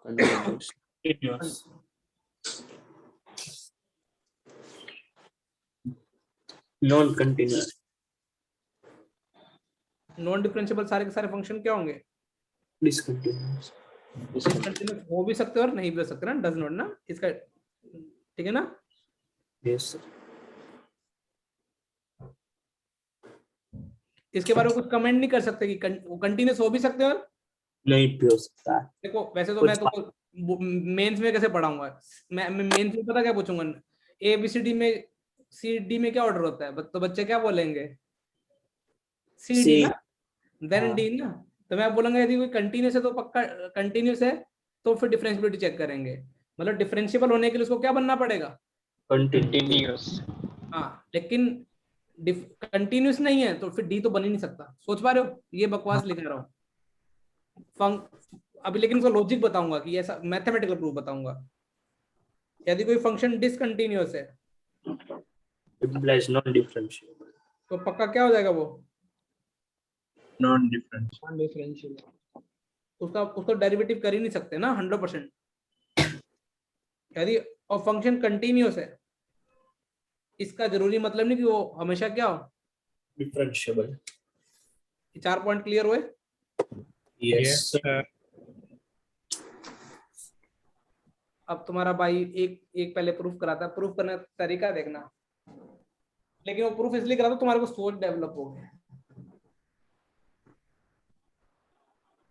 F: Continuous।
C: Non continuous.
A: Non differentiable सारे के सारे फंक्शन क्या होंगे?
C: डिसकंटिन्यूअस।
A: डिसकंटिन्यूअस हो भी सकते हैं और नहीं भी हो सकते ना, डज नॉट ना इसका, ठीक है ना।
C: Yes sir.
A: इसके बारे में कुछ कमेंट नहीं कर सकते कि वो कंटिन्यूअस हो भी सकते हैं और
C: नहीं भी हो सकता।
A: देखो वैसे तो मैं तो मेंस में कैसे पढ़ाऊंगा, मैं मेंस में पता क्या पूछूंगा? ABCD में CD में क्या ऑर्डर होता है? तो बच्चे क्या बोलेंगे? CD ना, देन D ना। तो मैं बोलूंगा यदि कोई कंटिन्यूअस है तो पक्का कंटिन्यूअस है, तो फिर डिफरेंशिएबिलिटी चेक करेंगे। मतलब डिफरेंशिएबल होने के लिए उसको क्या बनना पड़ेगा?
H: कंटिन्यूअस।
A: हाँ, लेकिन कंटिन्यूअस नहीं है तो फिर D तो बन ही नहीं सकता। सोच पा रहे हो? ये बकवास लिख रहा हूँ अभी, लेकिन उसका लॉजिक बताऊंगा कि ऐसा मैथमेटिकल प्रूफ बताऊंगा। यदि कोई फंक्शन डिसकंटिन्यूअस है
C: implies non differentiable।
A: तो पक्का क्या हो जाएगा? वो
F: नॉन डिफरेंस।
D: Non differentiable.
A: उसका डेरिवेटिव कर ही नहीं सकते ना 100%। यदि और फंक्शन कंटिन्यूअस है, इसका जरूरी मतलब नहीं कि वो हमेशा क्या हो,
C: डिफरेंशिएबल।
A: 4 पॉइंट क्लियर हुए?
C: Yes sir.
A: अब तुम्हारा भाई एक पहले प्रूफ कराता है। प्रूफ करने का तरीका देखना, लेकिन वो प्रूफ इसलिए कराता तुम्हारे को सोच डेवलप हो गया।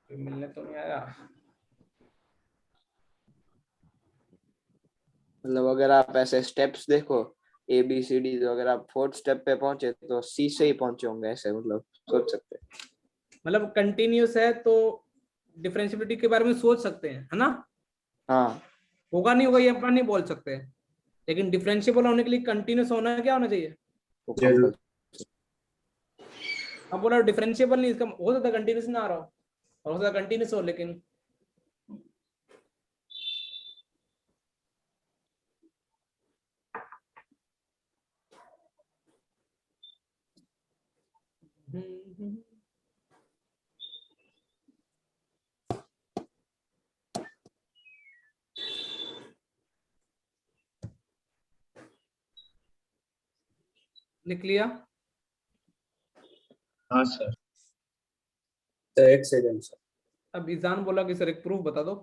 A: मिलने तो नहीं आया।
G: मतलब अगर आप ऐसे स्टेप्स देखो ए बी सी डी, तो अगर आप फोर्थ स्टेप पे पहुंचे तो सी से ही पहुंचे होंगे, ऐसे मतलब सोच सकते हैं।
A: मतलब कंटिन्यूस है तो डिफरेंशियबिलिटी के बारे में सोच सकते हैं, है ना?
G: हाँ
A: होगा नहीं होगा ये अपन नहीं बोल सकते, लेकिन डिफरेंशिएबल होने के लिए कंटिन्यूस होना क्या होना चाहिए?
G: वो
F: जरूर।
A: अब बोला डिफरेंशिएबल नहीं, इसका हो सकता है कंटिन्यूस ना आ रहा हो, और हो सकता है कंटिन्यूस हो, लेकिन लिख लिया?
F: हाँ सर।
C: तो एक सेकंड सर।
A: अब ईजान बोला कि सर एक प्रूफ बता दो।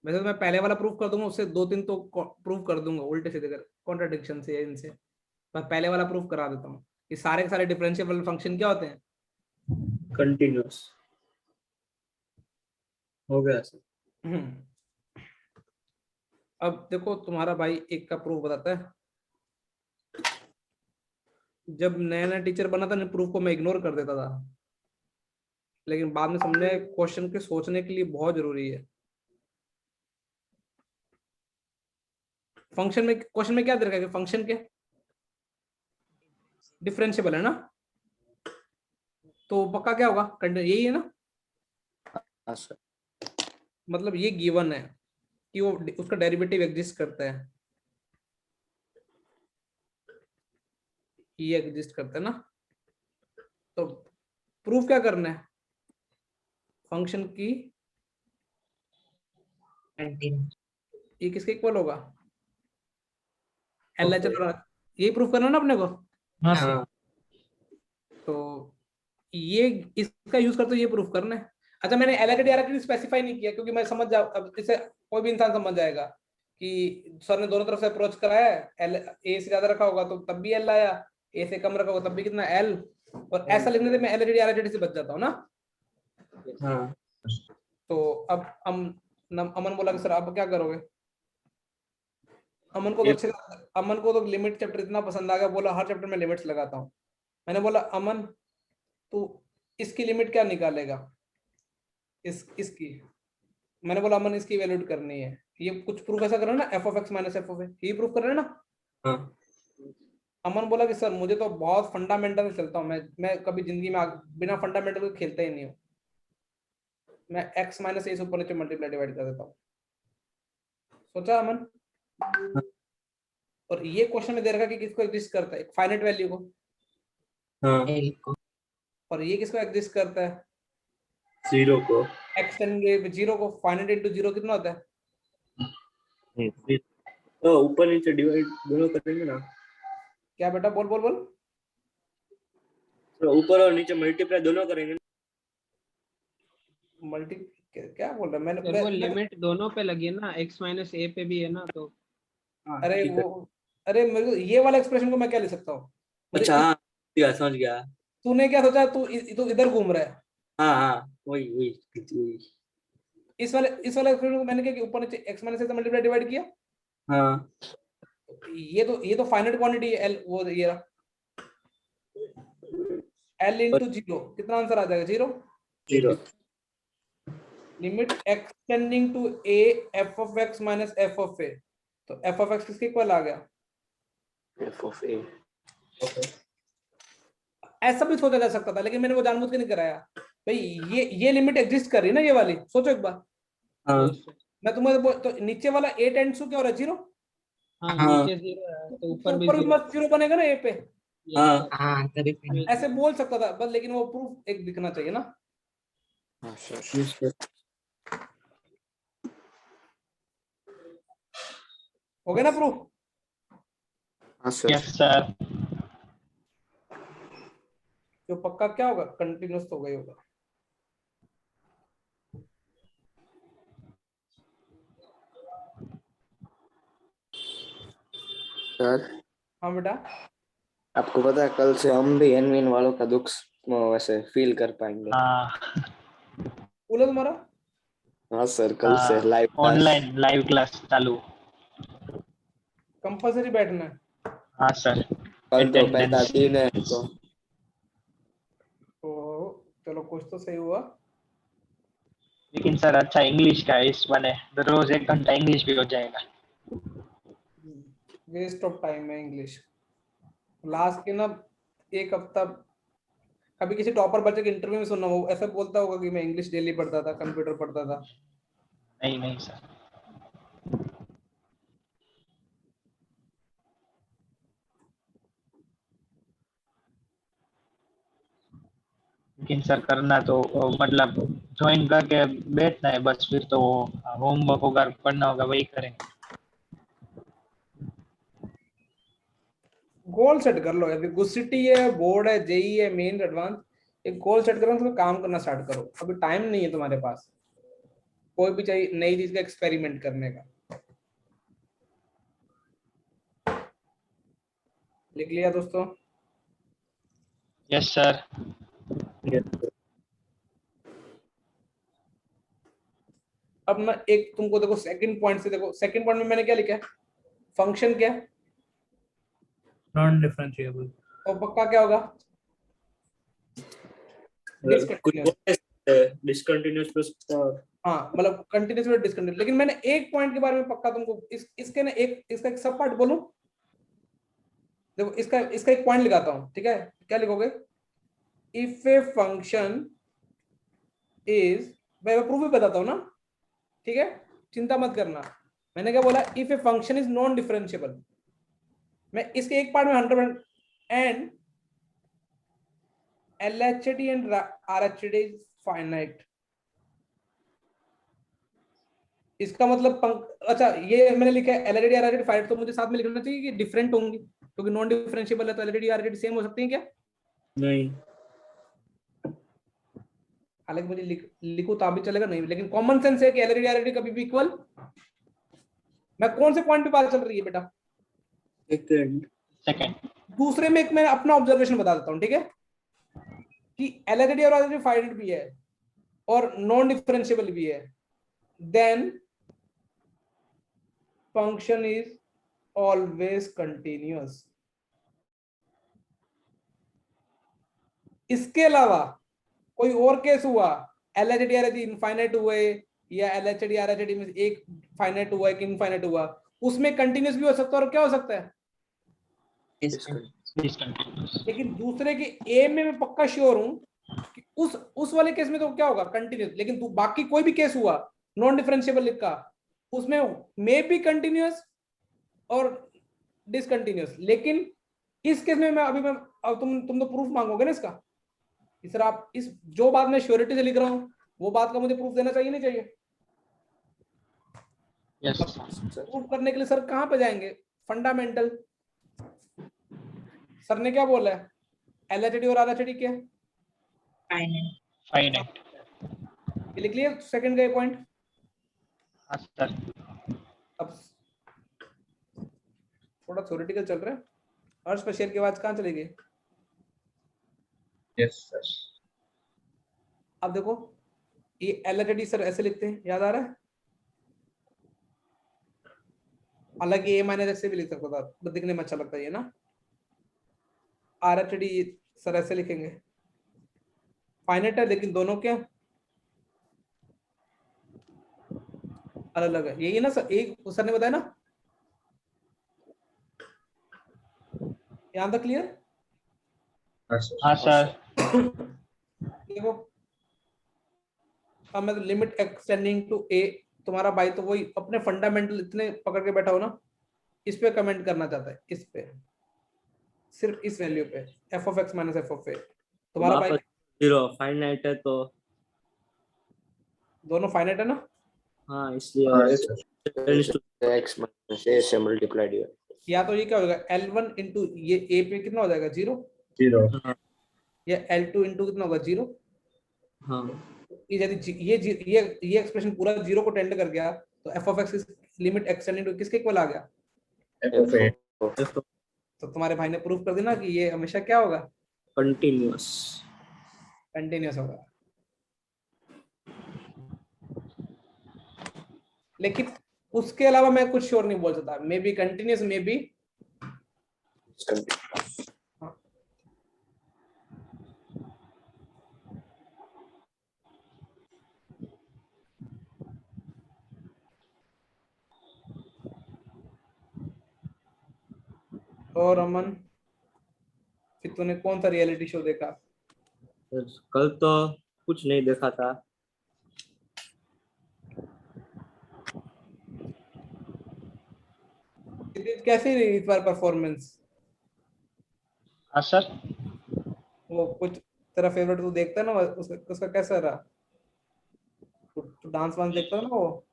A: वैसे तो मैं पहले वाला प्रूफ कर दूंगा, उससे 2-3 तो प्रूफ कर दूंगा उल्टे सीधे कर कॉन्ट्रडिक्शन से या इनसे। मैं पहले वाला प्रूफ करा देता हूँ कि सारे के सारे डिफरेंशिएबल फंक्शन क्या होते हैं?
F: कंटिन्यूस हो गया सर।
A: अब देखो तुम्हारा भाई एक का प्रूफ बताता है। जब नया नया टीचर बना था, प्रूफ को मैं इग्नोर कर देता था, लेकिन बाद में समझे क्वेश्चन के सोचने के लिए बहुत जरूरी है। फंक्शन में, क्वेश्चन में क्या दे रखा है? फंक्शन के डिफरेंशिएबल है ना, तो पक्का क्या होगा? यही है ना?
G: हाँ सर।
A: मतलब ये गिवन है कि वो उसका डेरिवेटिव एग्जिस्ट करता है, ये एग्जिस्ट करता है ना। तो प्रूफ क्या करना है? फंक्शन की
E: कंटिन्यूस।
A: ये किसके इक्वल होगा? एल एच, यही प्रूफ करना है ना अपने को।
H: हाँ
E: हाँ।
H: सर।
A: तो ये इसका यूज करते ये प्रूफ करना है। अच्छा, मैंने एल डायरेक्टली स्पेसिफाई नहीं किया क्योंकि मैं समझ जाऊँ, अब इसे कोई भी इंसान समझ जाएगा कि सर ने दोनों तरफ से अप्रोच कराया है, एल ए से ज्यादा रखा होगा तो तब भी एल आया, ए से कम रखा होगा तब भी कितना एल, और ऐसा लिखने से मैं एल से बच जाता हूँ ना।
F: हाँ
A: तो अब अमन बोला कि सर अब क्या करोगे? अमन को तो अच्छे, अमन को तो लिमिट चैप्टर इतना पसंद आ गया, बोला हर चैप्टर में लिमिट्स लगाता हूँ। मैंने बोला अमन तू इसकी लिमिट क्या निकालेगा? इसकी मैंने बोला अमन इसकी वैल्यूड करनी है, ये कुछ प्रूफ ऐसा करना ना, f of x minus f of a, ये प्रूफ कर रहे हैं ना।
F: हाँ
A: अमन बोला कि सर मुझे तो बहुत फंडामेंटल से चलता हूँ, मैं कभी जिंदगी में बिना फंडामेंटल के खेलता ही नहीं हूँ, मैं एक्स माइनस ए से ऊपर नीचे मल्टीप्लाई डिवाइड कर देता हूँ। सोचा अमन? और ये क्वेश्चन में दे रखा कि किसको एग्जिस्ट करता है? एक फाइनाइट वैल्यू को।
F: हाँ।
E: एल को।
A: और ये किसको एग्जिस्ट करता है?
F: जीरो को।
A: एक्स टेंगे जीरो को। फाइनाइट इनटू जीरो कितना होता है?
F: तो ऊपर नीचे डिवाइड दोनों करेंगे ना।
A: क्या बेटा? बोल बोल बोल।
F: तो ऊपर और नीचे मल्टीप्लाई दोनों करेंगे।
A: मल्टी क्या बोल रहा है?
D: सर वो लिमिट दोनों पे लगी है ना, x माइनस ए पे भी है ना, तो
A: अरे
F: ठीक है।
A: वो, अरे मेरे को ये वाला एक्सप्रेशन को मैं क्या ले सकता हूँ?
F: अच्छा हाँ, समझ गया।
A: तूने क्या सोचा? तू इधर घूम रहा है।
F: हाँ हाँ वही वही वही।
A: इस वाले एक्सप्रेशन को मैंने क्या किया? ऊपर नीचे x माइनस ए से मल्टीप्लाई डिवाइड किया।
F: हाँ
A: ये तो फाइनाइट क्वांटिटी है एल, वो ये रहा एल इंटू जीरो, कितना आंसर आ जाएगा? Zero.
F: Zero.
A: Limit x tending to a f of x minus f of a, तो f ऑफ x किसके इक्वल आ गया?
G: F of A.
A: ऐसा भी सोचा जा सकता था, लेकिन मैंने वो जानबूझ के नहीं कराया भाई। ये लिमिट एग्जिस्ट कर रही है ना, ये वाली, सोचो एक बार।
F: हाँ
A: मैं तुम्हें तो नीचे वाला a टेंड्स टू क्या हो रहा है? जीरो।
D: हाँ
F: हाँ।
D: नीचे जीरो है तो
A: तो
D: ऊपर भी
A: ऊपर भी
D: जीरो।
A: मस्त जीरो बनेगा ना a पे।
F: हाँ
E: हाँ तभी फिनिश।
A: ऐसे बोल सकता था बस, लेकिन वो प्रूफ एक दिखना चाहिए ना।
G: हाँ सर।
A: हो गया ना प्रूफ?
G: हाँ सर।
H: Yes sir.
A: जो पक्का क्या होगा? कंटिन्यूस तो हो गई होगा।
G: सर
A: हाँ बेटा।
G: आपको पता है कल से हम भी एनवीन वालों का दुख वैसे फील कर पाएंगे।
H: हाँ
A: बोलो तुम्हारा।
G: हाँ सर, कल से लाइव
H: ऑनलाइन लाइव क्लास चालू।
A: कंपल्सरी बैठना है।
H: हाँ सर,
G: कल तो पहला
H: अटेंडेंस।
G: दिन है तो
A: चलो कुछ तो सही हुआ।
H: लेकिन सर अच्छा इंग्लिश का इस वाले रोज 1 घंटा इंग्लिश भी हो जाएगा।
A: वेस्ट ऑफ टाइम है इंग्लिश। लास्ट के ना एक हफ्ता कभी किसी टॉपर बच्चे के इंटरव्यू में सुनना, वो ऐसा बोलता होगा कि मैं इंग्लिश डेली पढ़ता था, कंप्यूटर पढ़ता था।
H: नहीं नहीं सर, लेकिन सर करना तो मतलब ज्वाइन करके बैठना है बस, फिर तो होमवर्क होगा पढ़ना होगा वही करेंगे।
A: गोल सेट कर लो, अभी गुसिटी है, बोर्ड है, जेई है, मेन एडवांस, एक गोल सेट करो तो काम करना स्टार्ट करो। अभी टाइम नहीं है तुम्हारे पास कोई भी चाहिए नई चीज का एक्सपेरिमेंट करने का। लिख लिया दोस्तों?
H: Yes sir.
A: अब ना एक तुमको देखो सेकंड पॉइंट से, देखो सेकंड पॉइंट में मैंने क्या लिखा है, फंक्शन क्या है,
I: नॉन डिफरेंशिएबल,
A: और पक्का क्या होगा, डिसकंटीन्यूअस।
F: डिसकंटिन्यूअस प्लस
A: हाँ मतलब कंटिन्यूअस और डिसकंटिन्यूअस। लेकिन मैंने एक पॉइंट के बारे में पक्का तुमको इसके ना इसका एक सब पार्ट बोलूं। देखो इसका एक पॉइंट लगाता हूं, ठीक है? क्या लिखोगे? इफ ए फंक्शन इज, मैं प्रूफ भी बताता हूं ना, ठीक है, चिंता मत करना। मैंने क्या बोला? If a function is non differentiable. मैं इसके एक पार्ट में 100% and LHD and RHD is finite. इसका मतलब अच्छा ये मैंने लिखा है LHD RHD फाइनाइट, तो मुझे साथ में लिखना चाहिए कि डिफरेंट होंगी, क्योंकि नॉन डिफरेंशिएबल है तो LHD RHD सेम हो सकती है क्या?
F: नहीं।
A: हालांकि मुझे लिखूं तो भी चलेगा नहीं, लेकिन कॉमन सेंस है कि LHD RHD कभी भी इक्वल। मैं कौन से पॉइंट पे बात चल रही है बेटा?
H: सेकंड।
A: दूसरे में एक मैं अपना ऑब्जर्वेशन बता देता हूं, ठीक है, कि LHD और RHD फाइनाइट भी है और नॉन डिफरेंशिएबल भी है, then function is always continuous. इसके अलावा कोई और केस हुआ LHD RHD इनफाइनाइट हुए या LHD RHD में एक फाइनाइट हुआ एक इनफाइनाइट हुआ, उसमें कंटिन्यूअस भी हो सकता है और क्या हो सकता है,
H: डिसकंटिन्यूअस।
A: लेकिन दूसरे के ए में मैं पक्का श्योर हूं कि उस वाले केस में तो क्या होगा, कंटिन्यूअस। लेकिन बाकी कोई भी केस हुआ नॉन डिफरेंशिएबल का, उसमें मे बी कंटिन्यूअस और डिसकंटिन्यूअस। लेकिन इस केस में मैं अब तुम तो प्रूफ मांगोगे ना इसका। सर आप इस जो बात मैं श्योरिटी से लिख रहा हूं वो बात का मुझे प्रूफ देना चाहिए नहीं चाहिए?
H: यस
A: प्रूफ करने के लिए सर कहां पे जाएंगे? फंडामेंटल। सर ने क्या बोला है? LHD और RHD क्या है?
H: फाइनाइट।
A: ये लिख लिया सेकंड का पॉइंट।
H: हाँ सर।
A: अब थोड़ा थ्योरेटिकल चल रहा है। हर्ष पर शेर की आवाज कहां चली गई?
I: Yes sir.
A: अब देखो ये LHD सर ऐसे लिखते हैं, याद आ रहा है? हालांकि A- से भी लिख सकता था, तो दिखने में अच्छा लगता है ये ना। RHD सर ऐसे लिखेंगे, फाइनाइट है लेकिन दोनों क्या अलग अलग है। यही है ना सर, एक सर ने बताया ना, यहां तक क्लियर?
H: हाँ सर।
A: देखो अब मैं लिमिट एक्सटेंडिंग टू A, तुम्हारा भाई तो वही अपने फंडामेंटल इतने पकड़ के बैठा हो ना, इस पे कमेंट करना चाहता है, इस पे सिर्फ इस वैल्यू पे f(x - f)। तुम्हारा भाई
F: जीरो फाइनाइट है तो
A: दोनों फाइनाइट है ना?
F: हाँ, इसलिए
G: x माइनस a से मल्टीप्लाइड है।
A: या तो ये क्या होगा, L1 इंटू ये A पे कितना हो जाएगा 0, या L2 इंटू कितना होगा 0।
F: हाँ।
A: ये यदि ये एक्सप्रेशन पूरा 0 को टेंड कर गया तो f(x) लिमिट एक्सटेंडिंग टू किसके इक्वल आ गया? तो तुम्हारे भाई ने प्रूफ कर देना कि ये हमेशा क्या होगा,
F: कंटिन्यूअस।
A: कंटिन्यूअस होगा। लेकिन उसके अलावा मैं कुछ श्योर नहीं बोल सकता, may be continuous, may be और अमन, फिर तूने कौन सा रियलिटी शो देखा?
F: कल तो कुछ नहीं देखा था।
A: कैसी रही इस बार परफॉर्मेंस?
H: हाँ सर।
A: वो कुछ तेरा फेवरेट तू देखता ना, उसका कैसा रहा? तू डांस वांस देखता ना वो?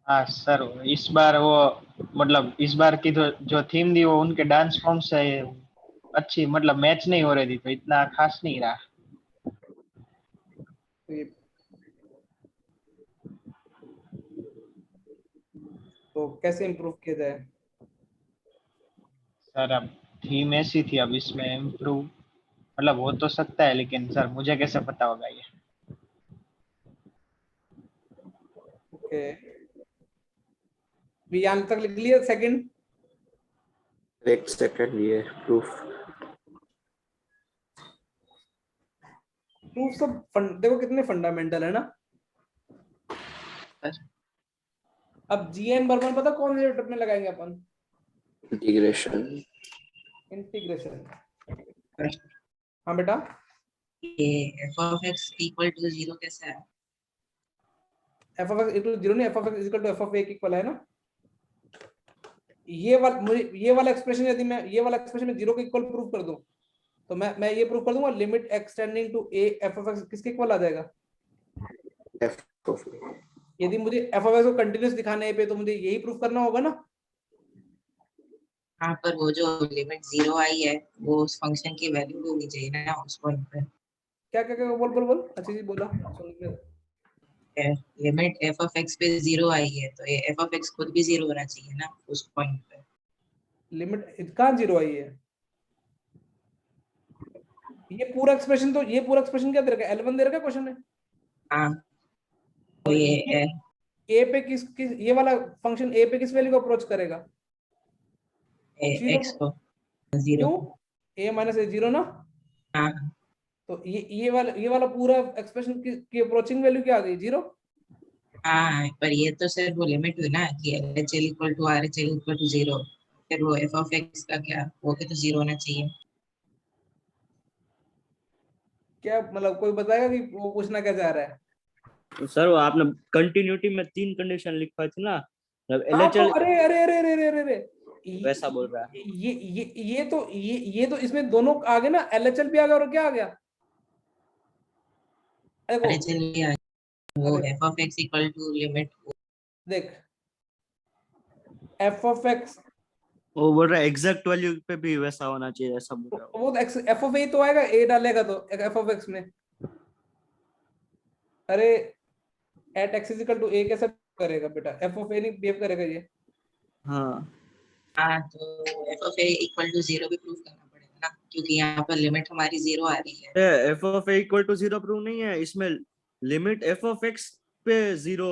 H: हाँ सर, इस बार वो मतलब इस बार की जो थीम थी वो उनके डांस फॉर्म से अच्छी, मतलब मैच नहीं हो रही थी तो इतना खास नहीं रहा।
A: तो कैसे इम्प्रूव किया जाए?
H: सर अब थीम ऐसी थी, अब इसमें इम्प्रूव मतलब हो तो सकता है, लेकिन सर मुझे कैसे पता होगा ये।
A: ओके, भी यहाँ तक लिख लिया सेकंड?
G: एक सेकंड, ये प्रूफ।
A: प्रूफ सब देखो कितने फंडामेंटल है ना। अब जीएन बर्मन पता कौन से ट्रिप में लगाएंगे अपन?
G: इंटीग्रेशन।
A: इंटीग्रेशन। हाँ बेटा,
E: ये f of x equal to 0 कैसा है?
A: F of x equal to 0 नहीं, f of x equal to f of a equal है ना। ये वाला मुझे ये वाला एक्सप्रेशन, यदि मैं ये वाला एक्सप्रेशन में 0 के इक्वल प्रूफ कर दूं तो मैं ये प्रूफ कर दूंगा limit extending to a f of x किसके इक्वल आ जाएगा?
G: F of a.
A: यदि मुझे एफ ऑफ एक्स को कंटीन्यूअस दिखाना है पे तो मुझे यही प्रूफ करना होगा ना।
E: हाँ, पर वो जो लिमिट 0 आई है वो उस फंक्शन की वैल्यू होनी चाहिए ना उस पॉइंट पे।
A: क्या क्या क्या, बोल बोल बोल, अच्छी चीज बोला, सुन ले।
E: लिमिट f of x पे 0 आई है तो ये f of x खुद भी 0 होना चाहिए ना उस पॉइंट पे।
A: लिमिट कहाँ 0 आई है? ये पूरा एक्सप्रेशन क्या दे रखा है? L1 दे रखा है क्वेश्चन में।
E: हाँ, तो
A: और
E: ये
A: ए पे किस ये वाला फंक्शन ए पे किस वैल्यू को अप्रोच करेगा?
E: x को 0।
A: क्यों? ए माइनस ए 0 ना।
E: हाँ
A: तो ये वाला पूरा एक्सप्रेशन की अप्रोचिंग वैल्यू क्या आ गई? 0।
E: हाँ, पर ये तो सिर्फ वो लिमिट हुई ना कि LHL equal to RHL equal to 0। फिर वो f of x का क्या, वो भी तो 0 होना चाहिए।
A: क्या मतलब कोई बताएगा कि वो पूछना क्या चाह रहा है?
F: सर वो आपने कंटिन्यूटी में 3 कंडीशन लिखवाई थी ना, मतलब
A: हाँ तो
F: LHL
A: अरे अरे अरे अरे अरे अरे
F: वैसा बोल रहा है।
A: ये तो इसमें दोनों आ गए ना, एलएचएल भी आ गया और क्या आ गया?
E: RHL भी आ गया, वो f of x equal to limit.
A: देख एफ ऑफ एक्स,
F: वो बोल रहा है एग्जैक्ट वैल्यू पे भी वैसा होना चाहिए, ऐसा बोल रहा है।
A: वो एफ ऑफ ए तो आएगा, ए डालेगा तो एफ ऑफ एक्स में। अरे at x is equal to a कैसे करेगा बेटा? एफ ऑफ ए नहीं बिहेव करेगा ये।
F: हाँ
E: हाँ, तो f of a equal to 0 भी प्रूफ करना पड़ेगा ना, क्योंकि यहाँ पर लिमिट हमारी 0 आ रही है।
F: F of a equal to 0 prove नहीं है इसमें, लिमिट एफ ऑफ एक्स पे 0,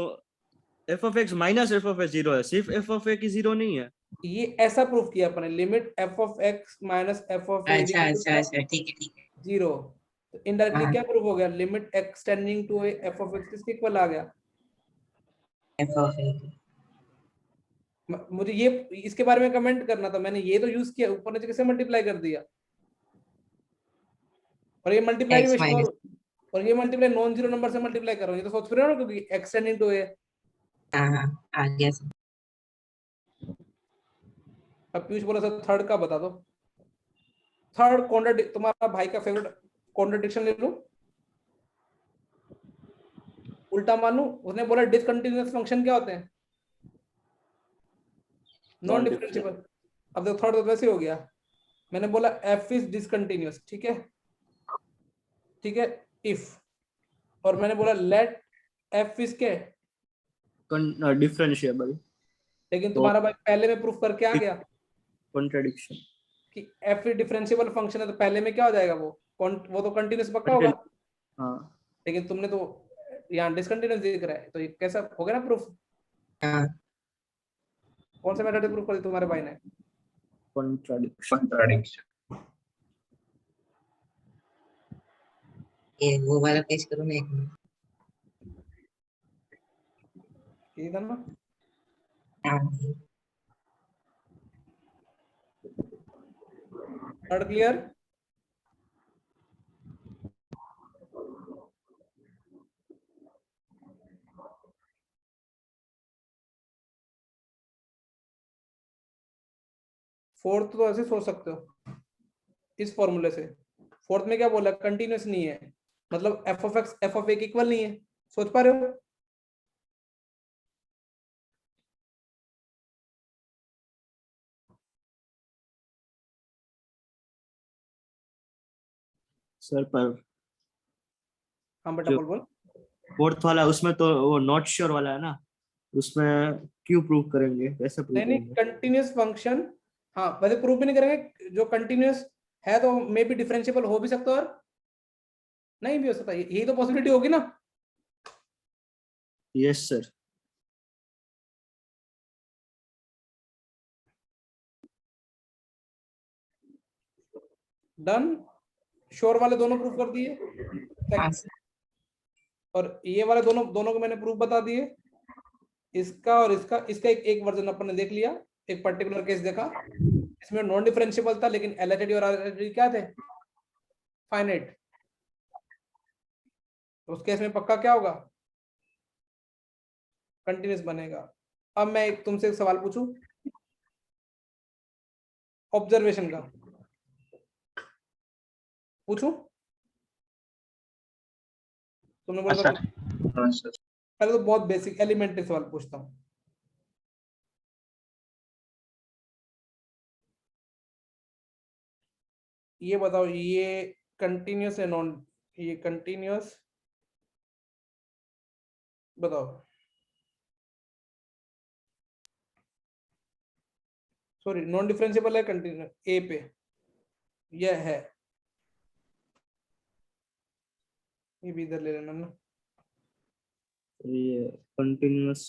F: f of x minus f of a 0 है, सिर्फ एफ ऑफ ए की 0 नहीं है।
A: ये ऐसा प्रूफ किया अपने, limit f of x minus f of a
E: अच्छा अच्छा अच्छा, ठीक है
A: 0। तो इनडायरेक्टली
E: हाँ।
A: क्या प्रूफ हो गया? Limit extending to f of x किसके इक्वल आ गया?
E: f of a।
A: मुझे ये इसके बारे में कमेंट करना था, मैंने ये तो यूज किया, ऊपर नीचे कैसे मल्टीप्लाई कर दिया। और ये मल्टीप्लाई
E: x माइनस।
A: और ये मल्टीप्लाई नॉन जीरो नंबर से मल्टीप्लाई कर रहा हूँ, ये तो सोच रहे हो ना, क्योंकि एक्सटेंडिंग टू ए।
E: हाँ आ गया सर।
A: अब पीयूष बोला सर थर्ड का बता दो। थर्ड कॉन्ट्राडिक्शन, तुम्हारा भाई का फेवरेट कॉन्ट्राडिक्शन ले लो, उल्टा मानू। उसने बोला डिसकंटिन्यूअस फंक्शन क्या होते हैं? Non differentiable. अब देखो थर्ड तो वैसे हो गया, मैंने बोला एफ इज डिसकंटिन्यूअस, ठीक है इफ, और मैंने बोला लेट एफ इज के
F: डिफरेंशिएबल।
A: लेकिन तुम्हारा भाई पहले में प्रूफ करके आ गया
F: कॉन्ट्रडिक्शन
A: कि एफ डिफरेंशिएबल फंक्शन है, तो पहले में क्या हो जाएगा? वो तो कंटिन्यूअस पक्का होगा।
F: हाँ
A: लेकिन तुमने तो यहाँ डिसकंटिन्यूअस दिख रहा है, तो ये कैसा हो गया ना प्रूफ?
E: हाँ
A: कौन सा मेथड प्रूव कर दी तुम्हारे भाई ने?
F: कॉन्ट्राडिक्शन।
E: ये वो वाला पेश करो ना एक मिनट।
A: ये था ना?
E: हाँ
A: थर्ड क्लियर? फोर्थ तो ऐसे सोच सकते हो इस फॉर्मूले से। फोर्थ में क्या बोला? कंटिन्यूस नहीं है, मतलब f of x f of a के इक्वल नहीं है। सोच पा रहे हो?
F: सर पर
A: हाँ बेटा
F: जो
A: बोल बोल।
F: फोर्थ वाला उसमें तो वो नॉट श्योर वाला है ना, उसमें क्यों प्रूव करेंगे, कैसे प्रूव
A: नहीं
F: करेंगे?
A: कंटिन्यूस फंक्शन, हाँ वैसे प्रूफ भी नहीं करेंगे। जो कंटिन्यूस है तो मे बी डिफरेंशिएबल हो भी सकता है और नहीं भी हो सकता, यही तो पॉसिबिलिटी होगी ना।
F: Yes sir.
A: डन। श्योर वाले दोनों प्रूफ कर दिए,
E: हाँ
A: और ये वाले दोनों दोनों को मैंने प्रूफ बता दिए। इसका और इसका एक वर्जन अपन ने देख लिया, एक पर्टिकुलर केस देखा, इसमें नॉन डिफरेंशिएबल था लेकिन एलएचडी और आरएचडी क्या थे? फाइनाइट। उस केस में पक्का क्या होगा? कंटिन्यूस बनेगा। अब मैं एक तुमसे एक सवाल पूछूं ऑब्जर्वेशन का, पूछूं? तुमने बोला था पहले तो बहुत बेसिक एलिमेंट्री सवाल पूछता हूं। ये बताओ, ये कंटिन्यूस है नॉन, ये कंटिन्यूस बताओ। सॉरी नॉन डिफरेंशिएबल है कंटिन्यूस ए पे, यह है, ये भी इधर ले लेना ना।
F: ये कंटिन्यूअस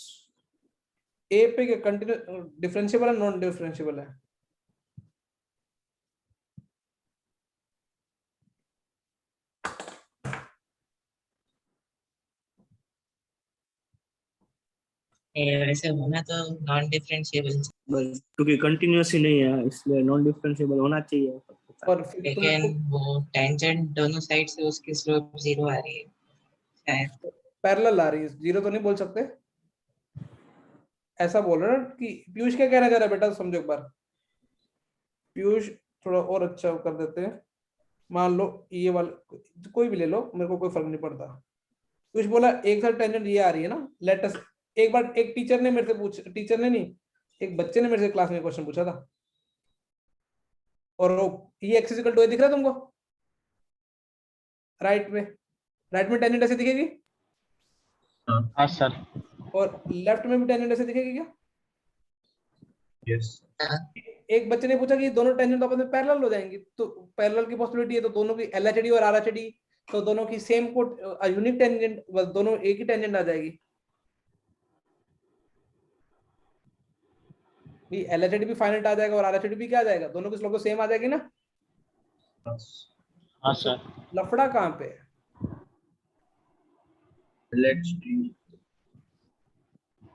A: ए पे क्या कंटिन्यूस डिफरेंशिएबल है नॉन डिफरेंशिएबल है?
E: वैसे होना तो नॉन डिफरेंशिएबल,
F: क्योंकि कंटिन्यूअस ही नहीं है इसलिए नॉन डिफरेंशिएबल होना चाहिए।
A: और फिर
E: लेकिन
A: तुमको
E: वो टेंजेंट दोनों साइड से उसकी स्लोप 0 आ रही है शायद।
A: पैरेलल आ रही है, जीरो तो नहीं बोल सकते। ऐसा बोल रहा है कि पीयूष क्या कहना चाह रहा है बेटा, समझो एक बार। पीयूष थोड़ा और अच्छा कर देते हैं। मान लो ये वाला कोई भी ले लो, मेरे को कोई फर्क नहीं पड़ता। पीयूष बोला एक साथ टेंजेंट ये आ रही है ना, लेट अस एक बार एक टीचर ने मेरे से पूछ, टीचर ने नहीं, एक बच्चे ने मेरे से क्लास में क्वेश्चन पूछा था, और वो ये एक्स इक्वल टू दिख रहा है तुमको? राइट में टेंजेंट ऐसे दिखेगी,
H: हाँ सर।
A: और लेफ्ट में भी टेंजेंट ऐसे दिखेगी क्या?
H: यस।
A: एक बच्चे ने पूछा कि दोनों टेंजेंट आपस में पैरेलल हो जाएंगी, तो पैरेलल की पॉसिबिलिटी है तो दोनों की एलएचडी और आरएचडी, तो दोनों की सेम को यूनिक टेंजेंट, बस दोनों एक ही टेंजेंट आ जाएगी। भी एलएचडी भी फाइनाइट आ जाएगा और आरएचडी भी क्या आ जाएगा, दोनों की स्लोप तो सेम आ जाएगी ना।
H: हाँ सर।
A: लफड़ा कहाँ पे है?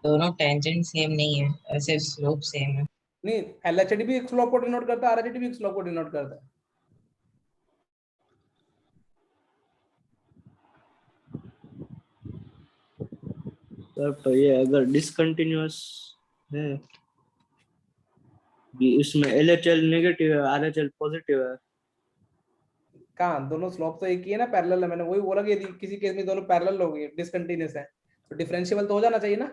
E: दोनों टेंजेंट सेम नहीं है, ऐसे स्लोप सेम है।
A: नहीं, एलएचडी भी एक स्लोप को डिनोट करता है, आरएचडी भी एक स्लोप को डिनोट करता है।
F: सर तो ये अगर डिसकंटिन्यूअस है, इसमें एलएचएल नेगेटिव है, आरएचएल पॉजिटिव है।
A: कहाँ, दोनों स्लोप तो एक ही है ना, पैरेलल है। मैंने वही बोला कि यदि किसी केस में दोनों पैरेलल हो गए, डिसकंटिन्यूअस है, तो डिफरेंशिएबल तो हो जाना चाहिए ना।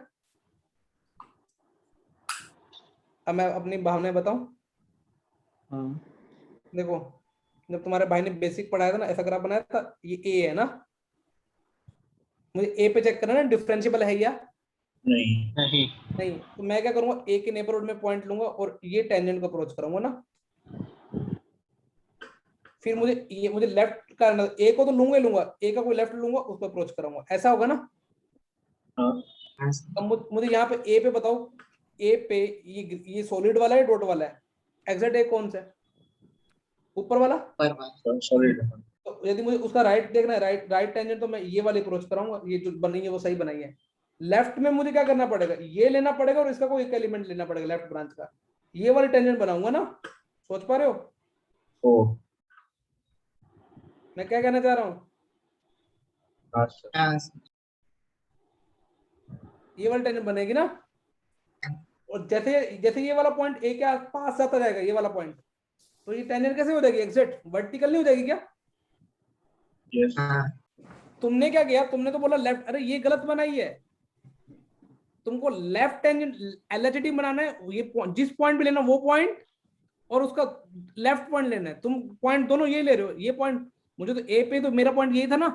A: अब मैं अपनी भावनाएं बताऊं।
F: हाँ।
A: देखो, जब तुम्हारे भाई ने बेसिक पढ़ाया था ना, ऐसा ग्राफ बनाया था, ये ए है ना, मुझे ए पे चेक करना है डिफरेंशिएबल है या
H: नहीं।
A: नहीं। तो मैं क्या करूंगा, ए के नेबरहुड में पॉइंट लूंगा और ये टेंजेंट को अप्रोच करूंगा ना। फिर मुझे लेफ्ट का, ए को तो लूंगा ही लूंगा, ए का कोई लेफ्ट लूंगा, उसको अप्रोच करूंगा, ऐसा होगा ना।
E: हाँ सर।
A: अब मुझे यहाँ पे ए पे बताओ, ए पे ये सॉलिड वाला है डॉट वाला है, एग्जैक्ट ए कौन सा है? ऊपर वाला।
E: पर बार
F: सॉलिड
A: तो यदि मुझे उसका राइट देखना है, राइट टेंजेंट, तो मैं ये वाली अप्रोच कराऊंगा, ये जो बनी है वो सही बनाई है। लेफ्ट में मुझे क्या करना पड़ेगा, ये लेना पड़ेगा और इसका कोई एक एलिमेंट लेना पड़ेगा लेफ्ट ब्रांच का, ये वाली टेंजेंट बनाऊंगा ना, सोच पा रहे हो
F: ओ
A: मैं क्या कहना चाह रहा हूँ?
F: हाँ सर
E: हाँ सर।
A: ये वाली टेंजेंट बनेगी ना, और जैसे जैसे ये वाला पॉइंट ए के आसपास आता जाएगा ये वाला पॉइंट, तो ये टेंजेंट कैसे हो जाएगी, एग्जैक्ट वर्टिकल नहीं हो जाएगी क्या?
F: यस
E: हाँ
A: तुमने क्या किया, तुमने तो बोला लेफ्ट, अरे ये गलत बनाई है, तुमको लेफ्ट टेंजेंट एलएचडी बनाना है, ये जिस पॉइंट पे लेना वो पॉइंट और उसका लेफ्ट पॉइंट लेना है, तुम पॉइंट दोनों यही ले रहे हो, ये पॉइंट मुझे तो ए पे, तो मेरा पॉइंट यही था ना।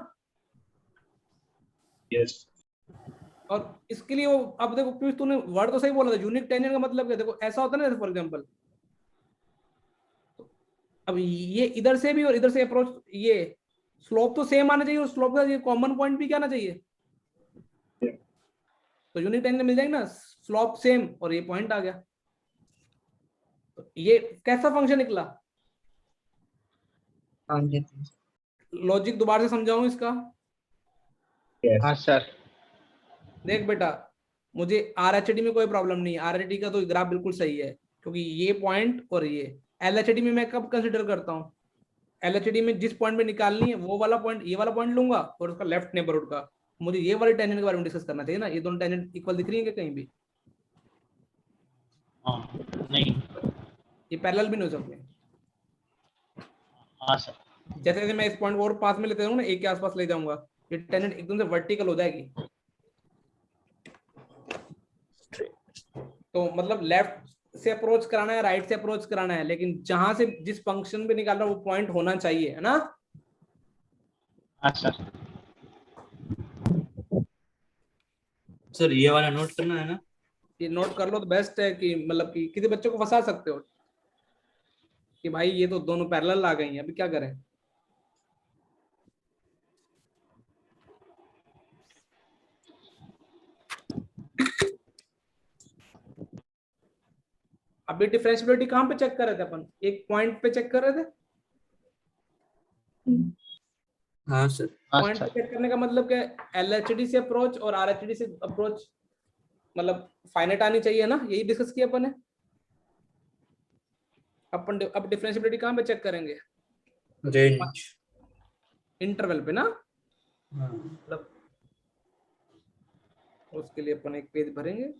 F: यस
A: और इसके लिए वो, अब देखो पीयूष तूने वर्ड तो सही बोला था, यूनिक टेंजेंट का मतलब क्या, देखो ऐसा होता है ना, फॉर एग्जांपल अब ये इधर से भी और इधर से अप्रोच, ये स्लोप तो सेम आना चाहिए और स्लोप का ये कॉमन पॉइंट भी क्या आना चाहिए, तो यूनिक टेंजेंट मिल जाएगी ना, स्लोप सेम और ये पॉइंट आ गया, तो ये कैसा फंक्शन निकला? लॉजिक दोबारा से समझाऊं इसका?
H: हाँ सर।
A: देख बेटा, मुझे आरएचडी में कोई प्रॉब्लम नहीं है, आरएचडी का तो ग्राफ बिल्कुल सही है, क्योंकि ये पॉइंट और ये एलएचडी में मैं कब कंसीडर करता हूँ, एलएचडी में जिस पॉइंट पे निकालनी है वो वाला पॉइंट, ये वाला पॉइंट लूंगा और उसका लेफ्ट नेबरहुड का, मुझे ये वाले टेंजेंट के बारे में डिस्कस करना चाहिए ना, ये दोनों टेंजेंट इक्वल दिख रही है क्या कहीं भी?
H: हाँ नहीं।
A: ये पैरेलल भी नहीं हो सकते।
H: हाँ सर।
A: जैसे जैसे मैं इस पॉइंट को और पास में लेते जाऊंगा ना, एक के आसपास ले जाऊंगा, ये टेंजेंट एकदम से वर्टिकल हो जाएगी, तो मतलब लेफ्ट से अप्रोच कराना है, राइट से अप्रोच कराना है, लेकिन जहां से जिस फंक्शन पे निकाल रहा है वो पॉइंट होना चाहिए, है ना?
H: हाँ सर।
C: सर ये वाला नोट करना है ना?
A: ये नोट कर लो तो बेस्ट है, कि मतलब कि किसी बच्चे को फंसा सकते हो कि भाई ये तो दोनों पैरेलल आ गई हैं, अभी क्या करें? अभी डिफरेंशियबिलिटी कहाँ पे चेक कर रहे थे अपन, एक पॉइंट पे चेक कर रहे थे।
C: हाँ सर।
A: पॉइंट पे चेक करने का मतलब क्या है, एलएचडी से अप्रोच और आरएचडी से अप्रोच मतलब फाइनाइट आनी चाहिए ना, यही डिस्कस किया अपन ने। अपन अब डिफरेंशियबिलिटी कहाँ पे चेक करेंगे,
C: रेंज
A: इंटरवल पे ना,
C: हाँ।
A: मतलब उसके लिए अपन एक पेज भरेंगे,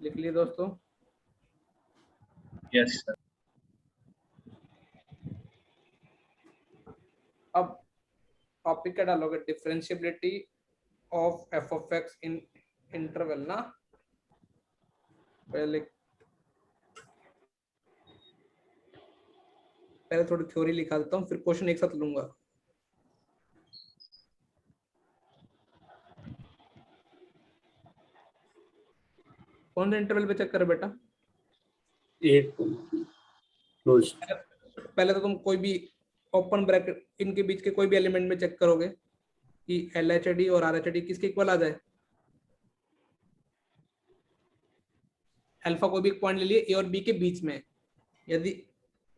A: लिख लिए दोस्तों?
F: यस सर
A: अब टॉपिक क्या डालोगे, differentiability of F of x in interval ना, पहले थोड़ी थ्योरी लिखा देता हूँ, फिर क्वेश्चन एक साथ लूंगा। कौन सा इंटरवल पे चेक करे बेटा?
C: एक क्लोज।
A: पहले तो तुम कोई भी ओपन ब्रैकेट इनके बीच के कोई भी एलिमेंट में चेक करोगे कि एलएचडी और आरएचडी किसके इक्वल आ जाए। अल्फा कोई भी एक पॉइंट ले लिए ए और बी के बीच में, यदि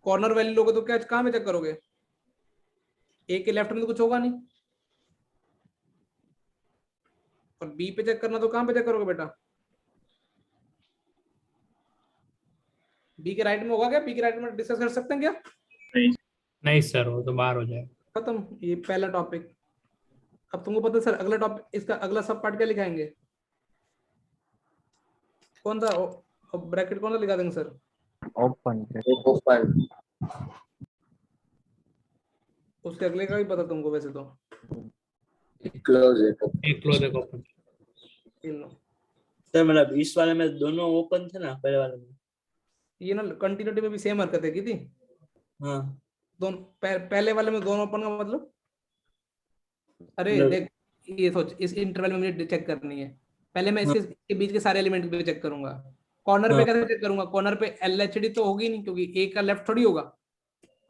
A: कॉर्नर वैल्यू लोगे तो क्या कहाँ में चेक करोगे, ए के लेफ्ट में तो कुछ होगा नहीं, और बी पे चेक करना तो कहाँ पे चेक करोगे बेटा, बी के राइट में होगा क्या, बी के राइट में डिस्कस कर सकते हैं क्या?
I: नहीं सर, वो तो बाहर हो जाए।
A: खत्म, ये पहला टॉपिक। अब तुमको पता है सर अगला टॉपिक, इसका अगला सब पार्ट क्या लिखाएंगे, कौन सा ब्रैकेट कौन सा लिखा देंगे सर?
B: ओपन
G: ओपन
A: उसके अगले का भी पता तुमको वैसे तो,
G: क्लोज
I: एक क्लोज एक ओपन।
A: इन लो।
C: सर मतलब इस वाले में दोनों ओपन थे ना पहले वाले में?
A: ये ना कंटिन्यूटी में भी सेम हरकतें की थी
C: हाँ
A: दोनों। पहले वाले में दोनों ओपन का मतलब, अरे
C: मतलब-
A: देख ये सोच, इस इंटरवल में मुझे चेक करनी है, पहले मैं
C: हाँ।
A: इसके बीच के सारे एलिमेंट पे चेक करूंगा। कॉर्नर पे
C: हाँ।
A: कैसे चेक करूंगा? कॉर्नर पे LHD तो होगी नहीं, क्योंकि ए का लेफ्ट थोड़ी होगा,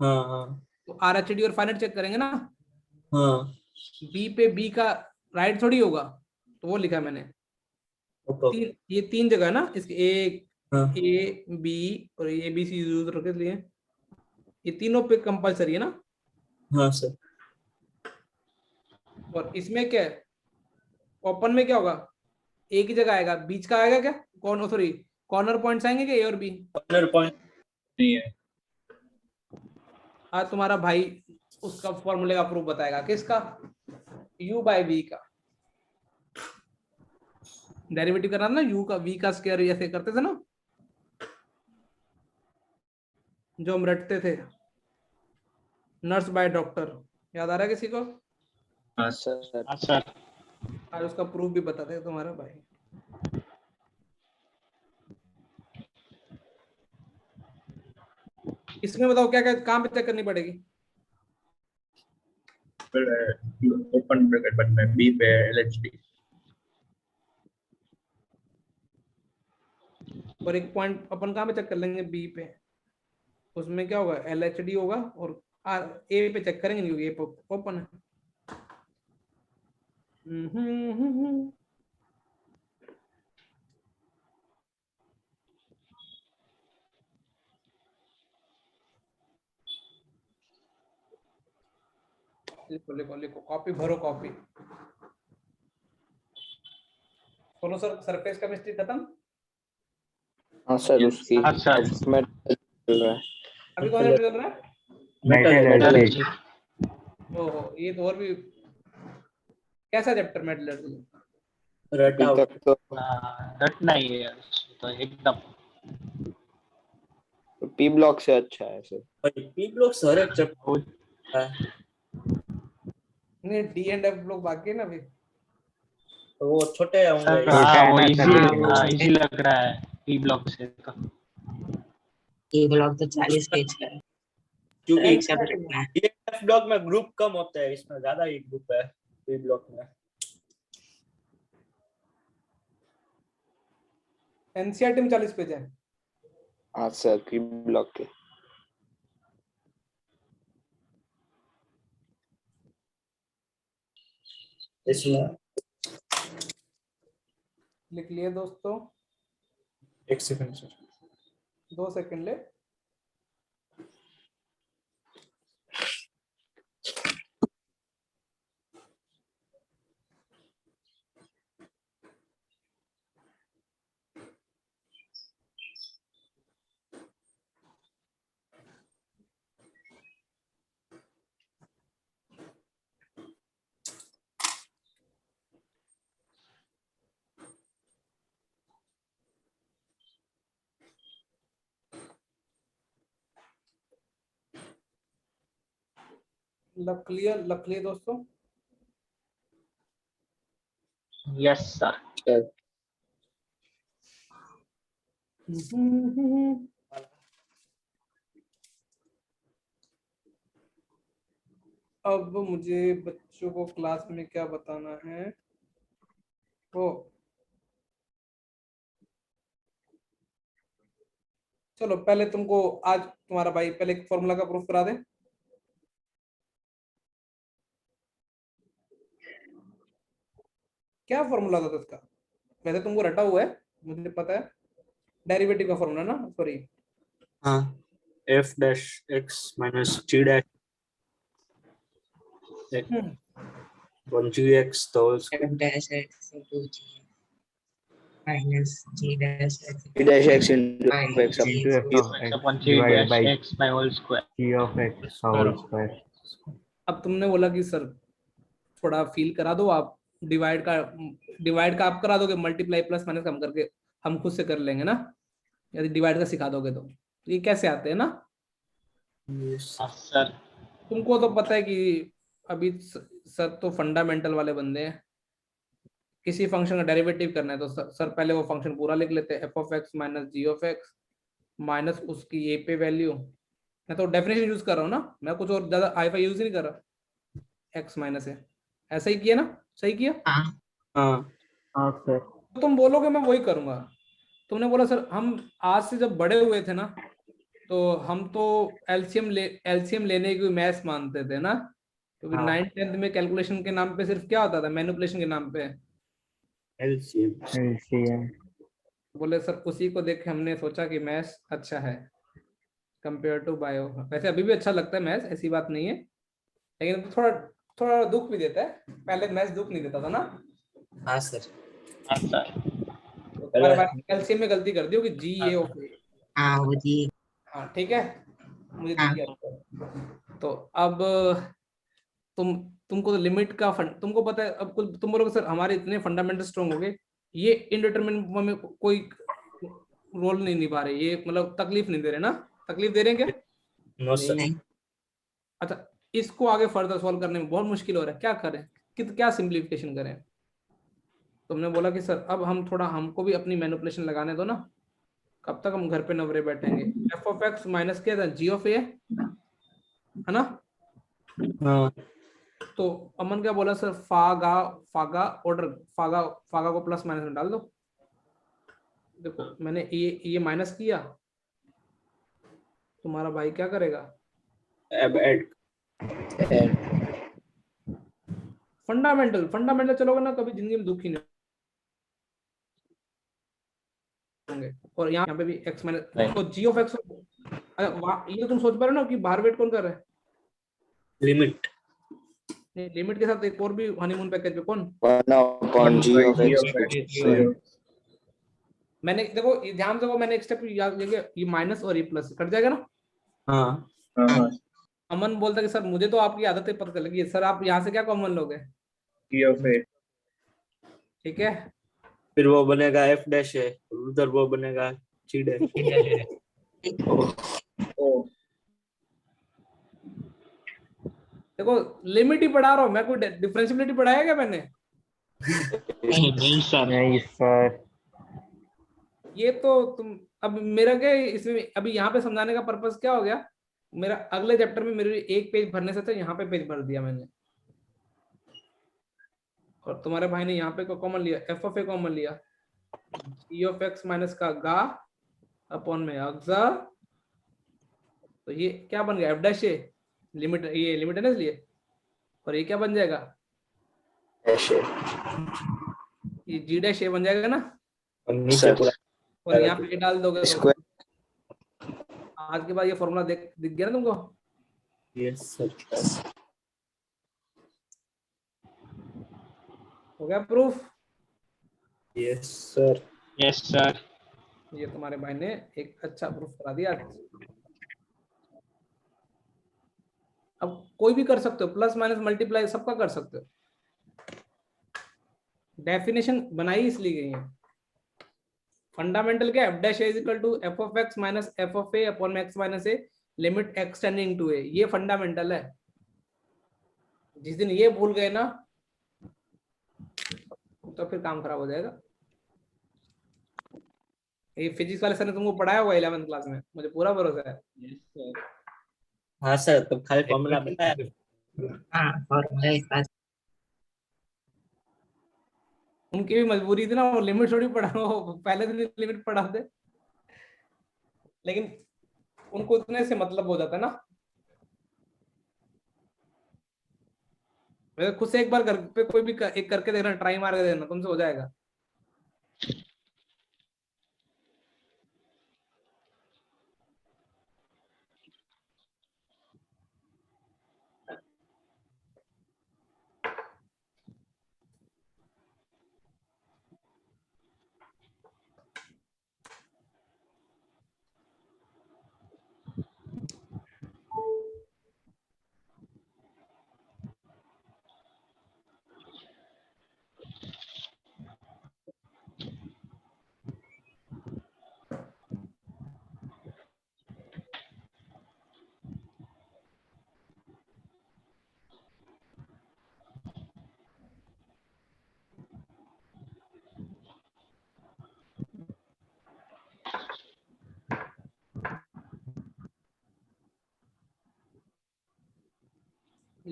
C: हाँ हाँ
A: तो RHD और फाइनाइट चेक करेंगे ना।
C: हाँ
A: बी पे बी का राइट थोड़ी होगा, तो वो लिखा मैंने।
C: तो
A: ये 3 जगह है ना इसके, एक
C: हाँ
A: ए बी और ए बी सी यूज रखे लिए, ये तीनों पे कंपलसरी है ना।
C: हाँ सर।
A: और इसमें क्या है, ओपन में क्या होगा, एक ही जगह आएगा, बीच का आएगा क्या, कौन सॉरी कॉर्नर पॉइंट्स आएंगे क्या, ए और बी?
C: कॉर्नर पॉइंट नहीं है।
A: आज तुम्हारा भाई उसका फॉर्मूले का प्रूफ बताएगा, किसका, u बाय v का। डेरिवेटिव करना था ना u का, v का स्क्वायर ऐसे करते थे ना, जो हम रटते थे, नर्स बाय डॉक्टर, याद आ रहा है किसी को?
G: सर
H: हाँ सर।
A: आज उसका प्रूफ भी बताते हैं तुम्हारा भाई। इसमें बताओ क्या क्या कहाँ पे चेक करनी पड़ेगी?
I: ओपन ब्रैकेट बंद में बी पे LHD।
A: और एक पॉइंट अपन कहाँ पे चेक कर लेंगे, बी पे, उसमें क्या होगा, LHD होगा, और ए पे चेक करेंगे क्योंकि ए ओपन है। लिखो लिखो लिखो, कॉपी भरो कॉपी। बोलो सर, सरफेस केमिस्ट्री खत्म?
G: हाँ सर, उसकी
H: हाँ सर।
G: में चल रहा है।
A: अभी कौन सा चल रहा है?
G: मेटलर्जी।
A: ओहो, ये तो और भी कैसा चैप्टर मेटलर्जी?
C: रट
G: अभी
C: आउट।
G: तक तो
H: रटना ही है तो एकदम।
G: पी ब्लॉक से अच्छा है सर।
C: पी ब्लॉक हर एक चैप्टर है,
A: नहीं, डी एंड एफ लोग बाकी है ना अभी।
C: तो वो छोटे होंगे।
H: सर
B: छोटा
H: हाँ
B: है
H: वो
B: ना
H: इजी,
B: सर,
E: हाँ,
H: इजी लग रहा है ई ब्लॉक से तो।
E: ये ब्लॉक तो 40 पेज का है,
C: क्योंकि
E: एक चैप्टर का है।
C: DNF ब्लॉक में ग्रुप कम होते हैं, इसमें ज्यादा ही ग्रुप है पी ब्लॉक में।
A: एनसीईआरटी में 40 पेज है।
G: हाँ सर, पी ब्लॉक के।
C: इसमें
A: लिख लिए दोस्तों?
C: एक सेकंड सर।
A: 2 सेकंड ले। लख लिए दोस्तों?
H: Yes sir.
A: अब मुझे बच्चों को क्लास में क्या बताना है, वो चलो पहले तुमको आज तुम्हारा भाई पहले एक फॉर्मूला का प्रूफ करा दे। क्या फॉर्मूला था उसका? वैसे तुमको रटा हुआ है, मुझे पता है, डेरिवेटिव का फॉर्मूला ना, सॉरी।
C: हाँ, f dash x minus g dash one gx तो
E: f dash x into g minus g dash x
G: p dash x into
E: minus
G: x
E: g
B: into f of x
H: upon g
B: divided
H: dash
B: by
H: x by whole square।
B: g of x whole square।
A: अब तुमने बोला कि sir थोड़ा feel करा दो आप, divide का आप करा दोगे, मल्टीप्लाई प्लस माइनस कम करके हम खुद से कर लेंगे ना, यदि डिवाइड का सिखा दोगे तो ये कैसे आते हैं ना।
H: हाँ सर।
A: तुमको तो पता है कि अभी सर तो फंडामेंटल वाले बंदे हैं, किसी फंक्शन का डेरिवेटिव करना है तो सर पहले वो फंक्शन पूरा लिख लेते हैं, f of x minus g of x minus उसकी ए पे वैल्यू, मैं तो डेफिनेशन यूज कर रहा हूँ ना, मैं कुछ और ज्यादा आई फाई यूज नहीं कर रहा। एक्स माइनस है, ऐसा ही किया ना, सही किया।
E: हाँ
C: हाँ
I: हाँ सर।
A: तो तुम बोलोगे मैं वही करूंगा। तुमने बोला सर हम आज से जब बड़े हुए थे ना, तो हम तो एलसीएम लेने की मैथ्स मानते थे ना, क्योंकि
C: हाँ।
A: 9th 10th में कैलकुलेशन के नाम पे सिर्फ क्या होता था, मैनिपुलेशन के नाम पे।
C: एलसीएम।
I: एलसीएम।
A: बोले सर उसी को देख के हमने सोचा कि मैथ्स अच्छा है कंपेयर टू बायो। वैसे अभी भी अच्छा लगता है मैथ्स, ऐसी बात नहीं है, लेकिन थोड़ा थोड़ा दुख भी देता है। पहले मैथ्स दुख नहीं देता था ना।
C: हाँ सर।
H: हाँ सर।
A: तो तुम्हारे पास एलसीएम में गलती कर दी होगी, जी ए ऑफ ए।
E: हाँ वो जी।
A: हाँ ठीक है, मुझे दिख
E: हाँ
A: गया। तो अब तुम तुमको तो लिमिट का तुमको पता है। अब तुम बोलोगे सर हमारे इतने फंडामेंटल स्ट्रॉन्ग हो गए, ये इनडिटरमिनेट में कोई रोल नहीं निभा रहे, ये मतलब तकलीफ नहीं दे रहे ना, तकलीफ दे रहे हैं क्या?
C: No sir.
E: नहीं।
A: अच्छा, इसको आगे फर्दर सॉल्व करने में बहुत मुश्किल हो रहा है, क्या करें, क्या सिंप्लीफिकेशन करें? तुमने बोला कि सर अब हम थोड़ा, हमको भी अपनी मैनिपुलेशन लगाने दो ना, कब तक हम घर पे नवरे बैठेंगे। एफ ऑफ एक्स माइनस क्या था, जी ऑफ ए है ना।
C: हाँ
A: तो अमन क्या बोला सर, फागा फागा ऑर्डर, फागा फागा को प्लस माइनस में डाल दो। देखो मैंने ये माइनस किया, तुम्हारा भाई क्या करेगा,
C: अब ऐड।
A: फंडामेंटल फंडामेंटल चलोगे ना, कभी जिंदगी में दुखी नहीं होंगे। और यहाँ पे भी एक्स माइनस, तो जी ऑफ एक्स, ये तो तुम सोच पा रहे हो ना कि बाहर वेट कौन कर रहा है।
C: लिमिट।
A: लिमिट के साथ एक और भी हनीमून पैकेज पे कौन,
G: 1/g(x)।
A: मैंने देखो ये ध्यान से, वो मैंने एक स्टेप याद किया, ये माइनस और ये प्लस कट जाएगा ना।
C: हाँ
I: हाँ
A: अमन बोलता है कि सर मुझे तो आपकी आदतें पता चल गई, सर आप यहाँ से क्या कॉमन लोगे,
I: जी ऑफ ए।
A: ठीक है।
C: फिर वो बनेगा एफ डैश है, उधर वो बनेगा जी डैश।
I: ओ
A: देखो लिमिट ही पढ़ा रहा हूँ मैं, कोई डिफरेंशियबिलिटी पढ़ाया क्या मैंने?
H: नहीं सर।
I: नहीं सर।
A: ये तो तुम, अब मेरा क्या इसमें अभी यहाँ पे समझाने का पर्पस क्या हो गया, मेरा अगले चैप्टर में मेरे एक पेज भरने से तो यहाँ पे पेज भर दिया मैंने, और तुम्हारे भाई ने यहाँ पे को कॉमन लिया, एफ ऑफ ए कॉमन लिया, जी ऑफ एक्स माइनस का गा अपॉन में अग्जा, तो ये क्या बन गया, एफ डैश ए, लिमिट, ये लिमिट है ना इसलिए, और ये क्या बन जाएगा, ये जी डैश ए बन जाएगा ना।
C: और नीचे पूरा
A: और यहाँ पे डाल दोगे तो
G: स्क्वायर।
A: आज के बाद ये फॉर्मूला दिख गया ना तुमको।
C: Yes sir.
A: हो गया proof.
C: Yes sir.
H: Yes sir.
A: ये तुम्हारे भाई ने एक अच्छा प्रूफ करा दिया। अब कोई भी कर सकते हो, प्लस माइनस मल्टीप्लाई सबका कर सकते हो, डेफिनेशन बनाई इसलिए गई है। फंडामेंटल क्या, f dash is equal to f of x minus f of a upon x minus a limit x tending to a, ये फंडामेंटल है। जिस दिन ये भूल गए ना तो फिर काम खराब हो जाएगा। ये फिजिक्स वाले सर ने तुमको पढ़ाया होगा 11th क्लास में, मुझे पूरा भरोसा है।
C: हाँ सर, तब खाली फॉर्मूला बताया।
E: हाँ फॉर्मूला एक बात।
A: उनकी भी मजबूरी थी ना, वो लिमिट थोड़ी पढ़ा, वो पहले दिन लिमिट पढ़ाते, लेकिन उनको इतने से मतलब हो जाता है ना। खुद से एक बार घर पे कोई भी एक करके देखना, ट्राई मार के देखना, तुमसे हो जाएगा।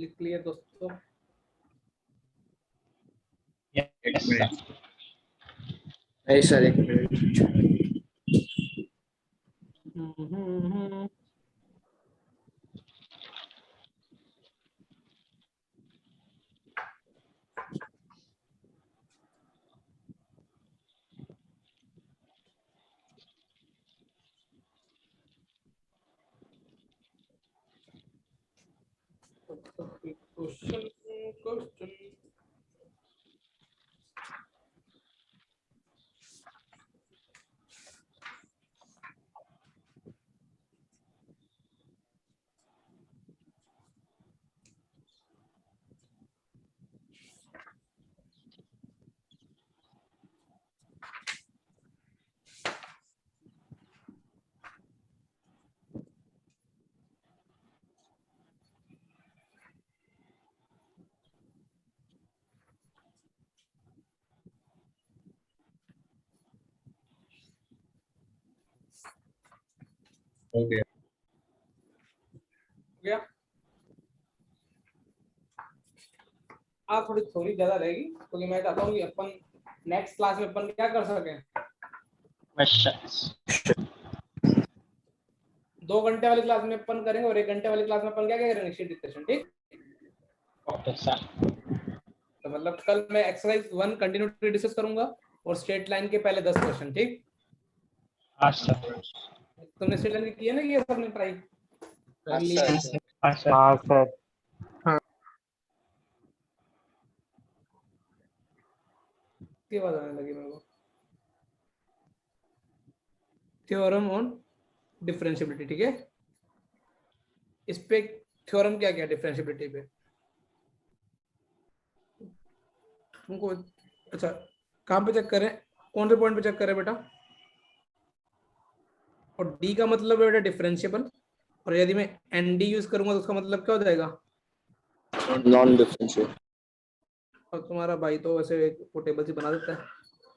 A: क्लियर दोस्तों?
H: Yes, sir.
G: नहीं सर, एक मिनट।
A: क्वेश्चन
I: हो गया।
A: गया। आप थोड़ी थोड़ी ज्यादा रहेगी क्योंकि मैं चाहता हूँ कि अपन नेक्स्ट क्लास में अपन क्या कर सकें,
H: Questions.
A: 2 घंटे वाली क्लास में अपन करेंगे और 1 घंटे वाली क्लास में अपन क्या क्या करेंगे, शीट डिस्कशन। ठीक,
H: Okay, sir.
A: तो मतलब कल मैं एक्सरसाइज 1 कंटिन्यूटी डिस्कस करूंगा और स्ट्रेट लाइन के पहले 10 क्वेश्चन। ठीक,
H: हाँ sir.
A: तुमने स्ट्रेट लाइन की है ना, ये सबने ट्राई कर लिया?
E: हाँ सर।
H: हाँ sir.
D: हाँ सर।
A: की आवाज आने लगी मेरे को। थ्योरम ऑन डिफरेंशिएबिलिटी, ठीक है। इस पे थ्योरम क्या क्या डिफरेंशिएबिलिटी पे तुमको, अच्छा कहाँ पे चेक करें, कौन से पॉइंट पे चेक करें बेटा? और डी का मतलब है बेटा डिफरेंशिएबल, और यदि मैं एन डी यूज करूंगा तो उसका मतलब क्या हो जाएगा?
G: Non differential.
A: और तुम्हारा भाई तो वैसे एक टेबल से बना देता है।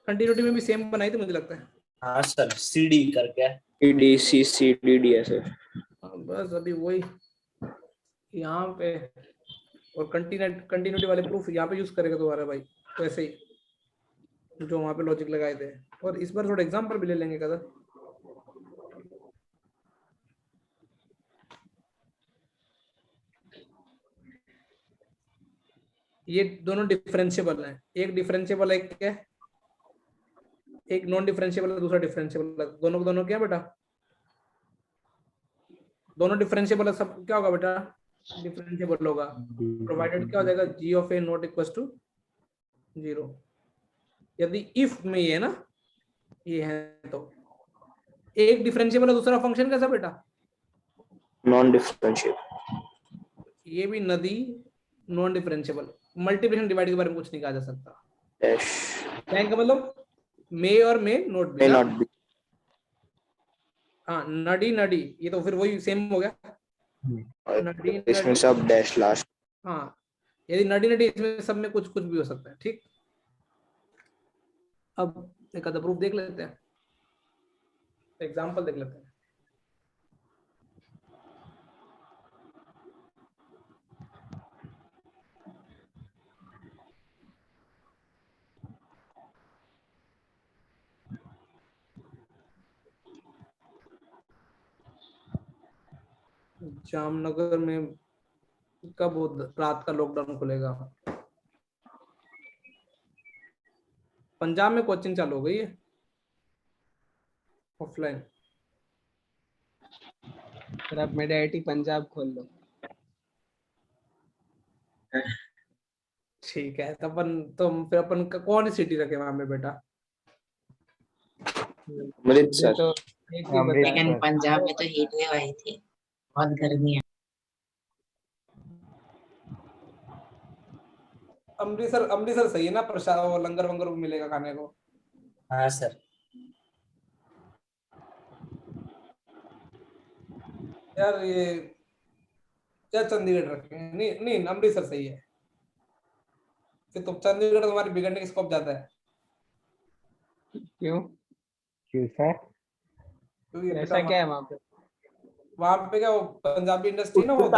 A: कंटिन्यूटी में भी सेम बनाई थी मुझे लगता है।
C: हाँ सर, सीडी करके।
G: D C C D D ऐसे।
A: हाँ, बस अभी वही यहाँ पे, और कंटिन्यूटी वाले प्रूफ यहाँ पे यूज करेगा तुम्हारा भाई, तो ऐसे ही जो वहाँ पे लॉजिक लगाए थे। और इस बार थोड़ा एग्जाम्पल भी ले लेंगे कदर। ये दोनों डिफरेंशिएबल हैं, एक डिफरेंशिएबल है क्या, एक नॉन डिफरेंशिएबल है, दूसरा डिफरेंशिएबल है। दोनों दोनों क्या बेटा? दोनों डिफरेंशिएबल है, सब क्या होगा बेटा? डिफरेंशिएबल होगा, प्रोवाइडेड क्या हो जाएगा, g of a not equal to 0। यदि इफ में ये है ना, ये है तो एक डिफरेंशिएबल है, दूसरा फंक्शन कैसा बेटा?
G: Non differential.
A: ये भी नदी नॉन डिफरेंशिएबल। मल्टीप्लिकेशन डिवाइड के बारे में कुछ नहीं कहा जा सकता।
G: डैश
A: लाइन का मतलब मे और may not
G: may
A: be.
G: Not be.
A: हाँ, नडी नडी, ये तो फिर वही सेम हो गया। नडी
G: इसमें
A: नडी,
G: सब डैश लास्ट।
A: हाँ यदि नडी नडी, इसमें सब में कुछ कुछ भी हो सकता है। ठीक, अब एक आधा प्रूफ देख लेते हैं, एग्जांपल देख लेते हैं। जामनगर में कब रात का लॉकडाउन खुलेगा? पंजाब में कोचिंग चालू हो गई है ऑफलाइन।
D: फिर आप मेड आईटी पंजाब खोल लो।
A: ठीक है, तो अपन तो फिर अपन कौन सी सिटी रखे वहां में बेटा?
G: अमृतसर।
D: तो एक ही बता
E: लेकिन पंजाब में तो हीट वेव आई थी, बहुत गर्मी है।
A: अमृतसर, अमृतसर सही है ना, प्रसाद वो लंगर वंगर मिलेगा खाने को।
C: हाँ सर।
A: यार ये क्या चंडीगढ़ रखे हैं? नहीं नहीं, अमृतसर सही है। फिर तो चंडीगढ़ तुम्हारी बिगड़ने की स्कोप ज्यादा है।
D: क्यों क्यों सर?
A: क्योंकि
D: ऐसा क्या है वहाँ पे?
A: वहां पे क्या वो पंजाबी इंडस्ट्री ना, वो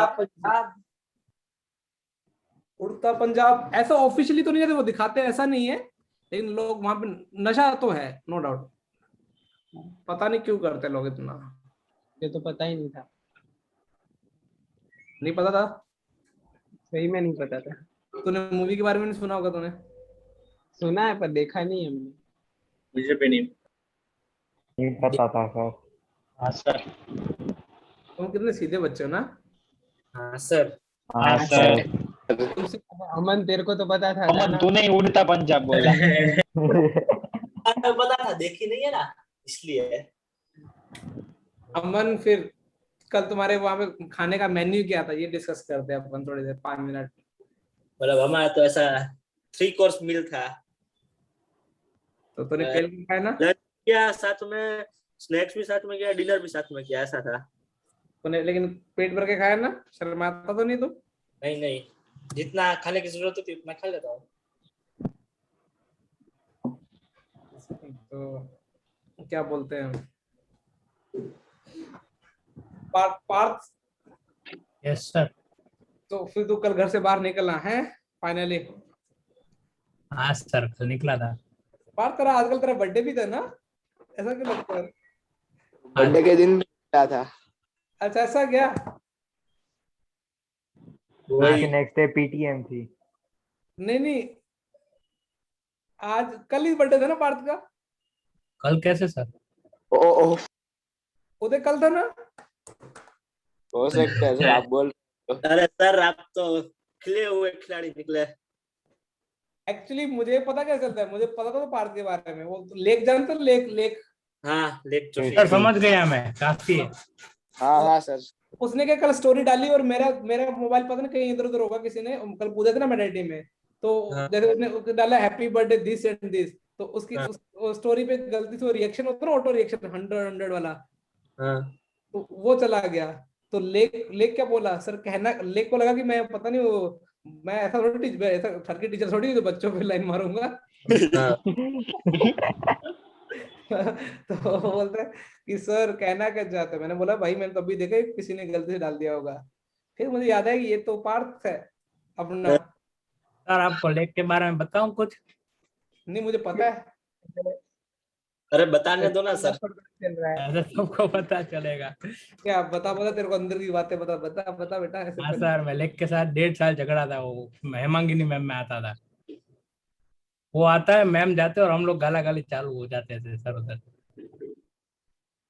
A: उड़ता पंजाब ऐसा ऑफिशियली तो नहीं है, वो दिखाते हैं ऐसा नहीं है, लेकिन लोग वहां पे नशा तो है, नो डाउट। पता नहीं क्यों करते लोग इतना।
D: ये तो पता ही नहीं था,
A: नहीं पता था?
D: सही में नहीं पता था।
A: तूने मूवी के बारे में नहीं सुना होगा तूने?
D: सुना है पर देखा नहीं है मैंने।
I: मुझे भी नहीं
J: पता था सर।
I: हाँ सर।
A: तुम कितने सीधे बच्चे हो ना।
C: हाँ सर।
J: हाँ
H: हाँ
J: सर।
H: सर।
A: तुमसे
D: अमन तेरे को तो पता था
H: अमन
D: ना?
H: तूने ही उड़ता पंजाब बोला।
C: पता था, देखी नहीं है ना इसलिए।
A: अमन, फिर कल तुम्हारे वहां पे खाने का मेन्यू क्या था, ये डिस्कस करते हैं अपन थोड़ी देर, 5 मिनट।
C: मतलब हमारा तो ऐसा 3 कोर्स मील था।
A: तो तूने पेल के खाया ना?
C: लंच किया साथ में, स्नैक्स भी साथ में किया, डिनर भी साथ में किया, ऐसा था।
A: तूने लेकिन पेट भर के खाया ना? शर्माता तो नहीं तू?
C: नहीं नहीं, जितना खाने की जरूरत होती है उतना खा लेता हूँ।
A: तो क्या बोलते हैं, पार्थ।
I: Yes sir.
A: तो फिर तू कल घर से बाहर निकलना है फाइनली?
I: हाँ सर, तो निकला था।
A: पार्थ, तेरा आजकल तेरा बर्थडे भी था ना, ऐसा क्यों लगता है?
G: बर्थडे के दिन क्या था?
A: अच्छा, ऐसा क्या?
J: उसके नेक्स्ट डे पीटीएम थी।
A: नहीं नहीं, आज कल ही बर्थडे था ना पार्थ का?
I: कल कैसे सर?
G: ओ ओ,
A: उदय कल था ना?
G: हो सकता है सर, आप बोल।
C: अरे सर, आप तो खिले हुए खिलाड़ी निकले।
A: एक्चुअली मुझे पता क्या चलता है, मुझे पता था तो पार्थ के बारे में, वो लेक जानते हो, लेक लेक।
C: हाँ, लेक चोटी।
I: सर समझ गया मैं, काफी है।
G: हाँ हाँ सर।
A: उसने क्या कल स्टोरी डाली, और मेरा मेरा मोबाइल पता नहीं कहीं इधर उधर होगा, किसी ने कल पूछा था ना मेडिटी में, तो
C: हाँ।
A: जैसे उसने डाला happy birthday this and this, तो उसकी
C: हाँ।
A: उस स्टोरी पे गलती से रिएक्शन होता है ना, ऑटो रिएक्शन 100 वाला,
C: हाँ।
A: तो वो चला गया। तो लेक लेक क्या बोला सर, कहना लेक को लगा कि मैं पता नहीं वो, मैं ऐसा थोड़ी ऐसा सर की टीचर थोड़ी तो बच्चों पे लाइन मारूंगा।
C: हाँ।
A: तो बोलते हैं कि सर कहना क्या चाहते हैं, मैंने बोला भाई मैंने तो अभी देखा किसी ने गलती से डाल दिया होगा। फिर मुझे याद है कि ये तो पार्थ है अपना।
I: सर आपको लेक के बारे में बताऊं कुछ?
A: नहीं, मुझे पता है।
C: अरे बताने दो ना सर।
A: चल रहा है
I: ऐसे सबको पता चलेगा।
A: क्या? बता बता, तेरे को अंदर की बातें बता, बता बता बेटा, ऐसे
I: हाँ
A: कर।
I: सर, मैं लेक के साथ 1.5 साल झगड़ा था। वो हेमांगिनी मैम में आता था, वो आता है, मैम जाते और हम लोग गाला गाली चालू हो जाते थे सर उधर।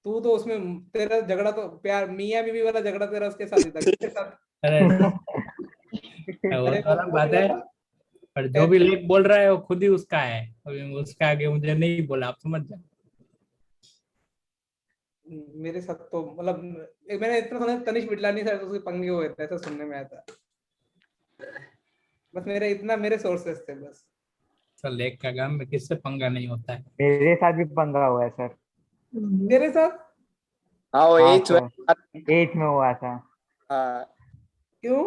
A: तू तो उसमें तेरा झगड़ा तो प्यार मियां बीवी वाला झगड़ा तेरा उसके साथ ही था, किसके साथ?
I: अरे वो
A: अरे
I: तो अलग
A: वो
I: बात
A: भी
I: है,
A: वाला।
I: पर जो भी लेक बोल रहा है वो खुद ही उसका है। अभी उसका आगे मुझे नहीं बोला, आप समझ जाओ।
A: मेरे साथ तो मतलब मैंने इतना सुना तनिष बिडलानी सर उसके पंगे हुए थे, ऐसा सुनने में आया था। बस मेरे इतना, मेरे सोर्सेस थे बस।
I: सर लेक का काम में किससे पंगा नहीं होता है।
J: मेरे साथ भी पंगा हुआ है सर।
A: तेरे साथ?
G: हाँ वो
J: हाँ
G: एज
J: सर, 8 में हुआ था।
G: हाँ
A: क्यों?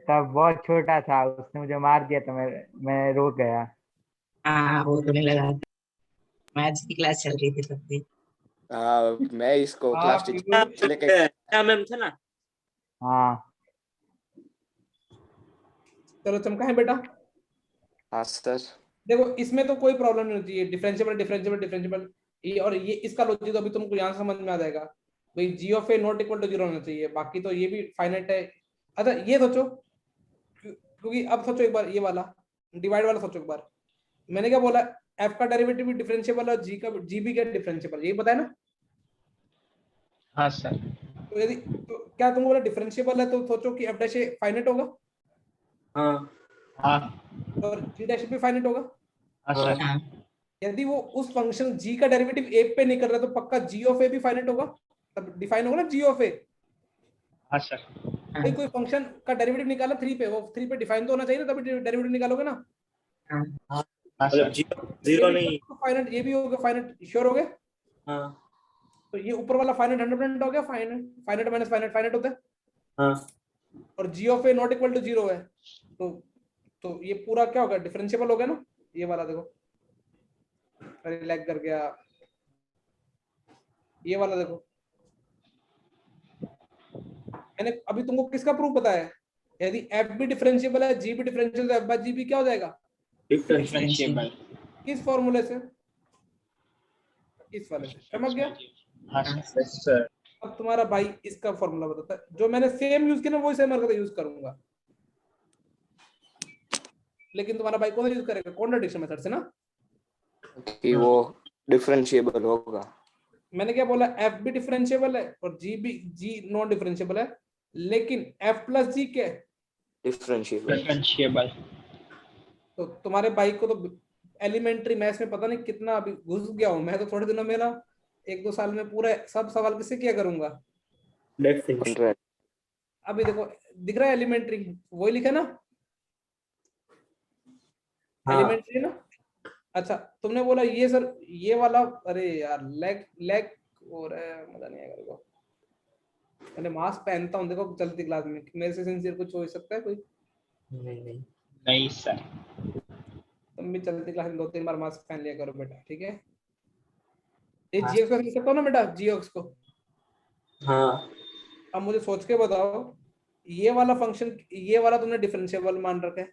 J: तब बहुत छोटा था, उसने मुझे मार दिया तो मैं रो गया।
E: हाँ वो तो नहीं लगा, मैथ्स की क्लास चल रही थी तब भी।
G: हाँ, मैं इसको
A: हाँ,
G: क्लास टीचर लेके।
C: मैम थे ना।
J: हाँ
A: चलो चमका है बेटा।
G: हाँ सर।
A: देखो इसमें तो कोई प्रॉब्लम नहीं होती है, डिफरेंशिएबल डिफरेंशिएबल डिफरेंशिएबल, ये और ये इसका लॉजिक तो अभी तुमको यहाँ समझ में आ जाएगा भाई, g of a not equal to 0 होना चाहिए, बाकी तो ये भी फाइनाइट है। अच्छा ये सोचो, क्योंकि अब सोचो एक बार ये वाला डिवाइड वाला सोचो एक बार, मैंने क्या बोला, एफ का डेरिवेटिव भी डिफरेंशिएबल और जी भी क्या डिफरेंशिएबल, यही पता है ना?
H: हाँ सर।
A: तो यदि तो क्या तुमको बोला डिफरेंशिएबल है, तो सोचो कि एफ डैश ए फाइनाइट होगा
C: हाँ।
H: हाँ।
A: और जी डैश भी फाइनाइट होगा।
H: हाँ सर।
E: हाँ
A: यदि वो उस फंक्शन g का डेरिवेटिव a पे नहीं कर रहा तो पक्का g ऑफ a भी फाइनाइट होगा, तब डिफाइन होगा ना g ऑफ a।
H: हाँ सर।
A: भाई कोई फंक्शन का डेरिवेटिव निकाला 3 पे, वो 3 पे डिफाइन तो होना चाहिए ना, तभी डेरिवेटिव निकालोगे ना।
E: हाँ
H: हाँ
C: मतलब
H: सर।
C: जीरो नहीं।
A: फाइनाइट, ये भी होगा फाइनाइट, श्योर हो गए?
C: हाँ।
A: तो ये ऊपर वाला फाइनाइट 100% हो गया, finite finite minus finite finite होता है,
C: हाँ।
A: और g of a not equal to 0 है, तो ये पूरा क्या होगा, डिफरेंशिएबल हो गया ना। ये वाला देखो, अरे लैग कर गया, ये वाला देखो, मैंने अभी तुमको किसका प्रूफ बताया, यदि एफ भी डिफरेंशिएबल है, जी भी डिफरेंशियल, तो एफ बाय जी भी क्या हो जाएगा?
H: डिफरेंशिएबल।
A: किस फॉर्मूले से? इस वाले से, समझ गया?
H: हाँ सर।
A: अब तुम्हारा भाई इसका फॉर्मूला बताता है, जो मैंने सेम यूज किया ना वही सेम हरकत यूज करूंगा, लेकिन तुम्हारा भाई कौन सा यूज करेगा? कॉन्ट्रडिक्शन मेथड से ना।
G: कि वो डिफरेंशिएबल होगा।
A: मैंने क्या बोला? एफ भी डिफरेंशिएबल है और जी नॉन डिफरेंशिएबल है, लेकिन एफ प्लस जी क्या है?
H: डिफरेंशिएबल।
A: तो तुम्हारे भाई को तो एलिमेंट्री मैथ्स में पता नहीं कितना अभी घुस गया हूं मैं, तो थोड़े दिनों में ना 1-2 साल में पूरा सब सवाल किससे किया करूंगा?
G: कॉन्ट्रैक्ट।
A: अभी देखो दिख रहा है एलिमेंट्री, वही लिखा ना? एलिमेंट्री ना। अच्छा तुमने बोला ये सर ये वाला, अरे यार लेग लेग हो रहा है, मजा नहीं आएगा देखो। मैंने मास्क पहनता हूँ देखो चलती क्लास में, मेरे से सिंसियर कुछ हो सकता है कोई?
H: नहीं सर।
A: तुम भी चलती क्लास में 2-3 बार मास्क पहन लिया करो बेटा, ठीक है? ये जीएक्स को समझ सकते हो ना बेटा, जीएक्स को?
C: हाँ।
A: अब मुझे सोच के बताओ, ये वाला फंक्शन, ये वाला तुमने डिफरेंशिएबल मान रखा है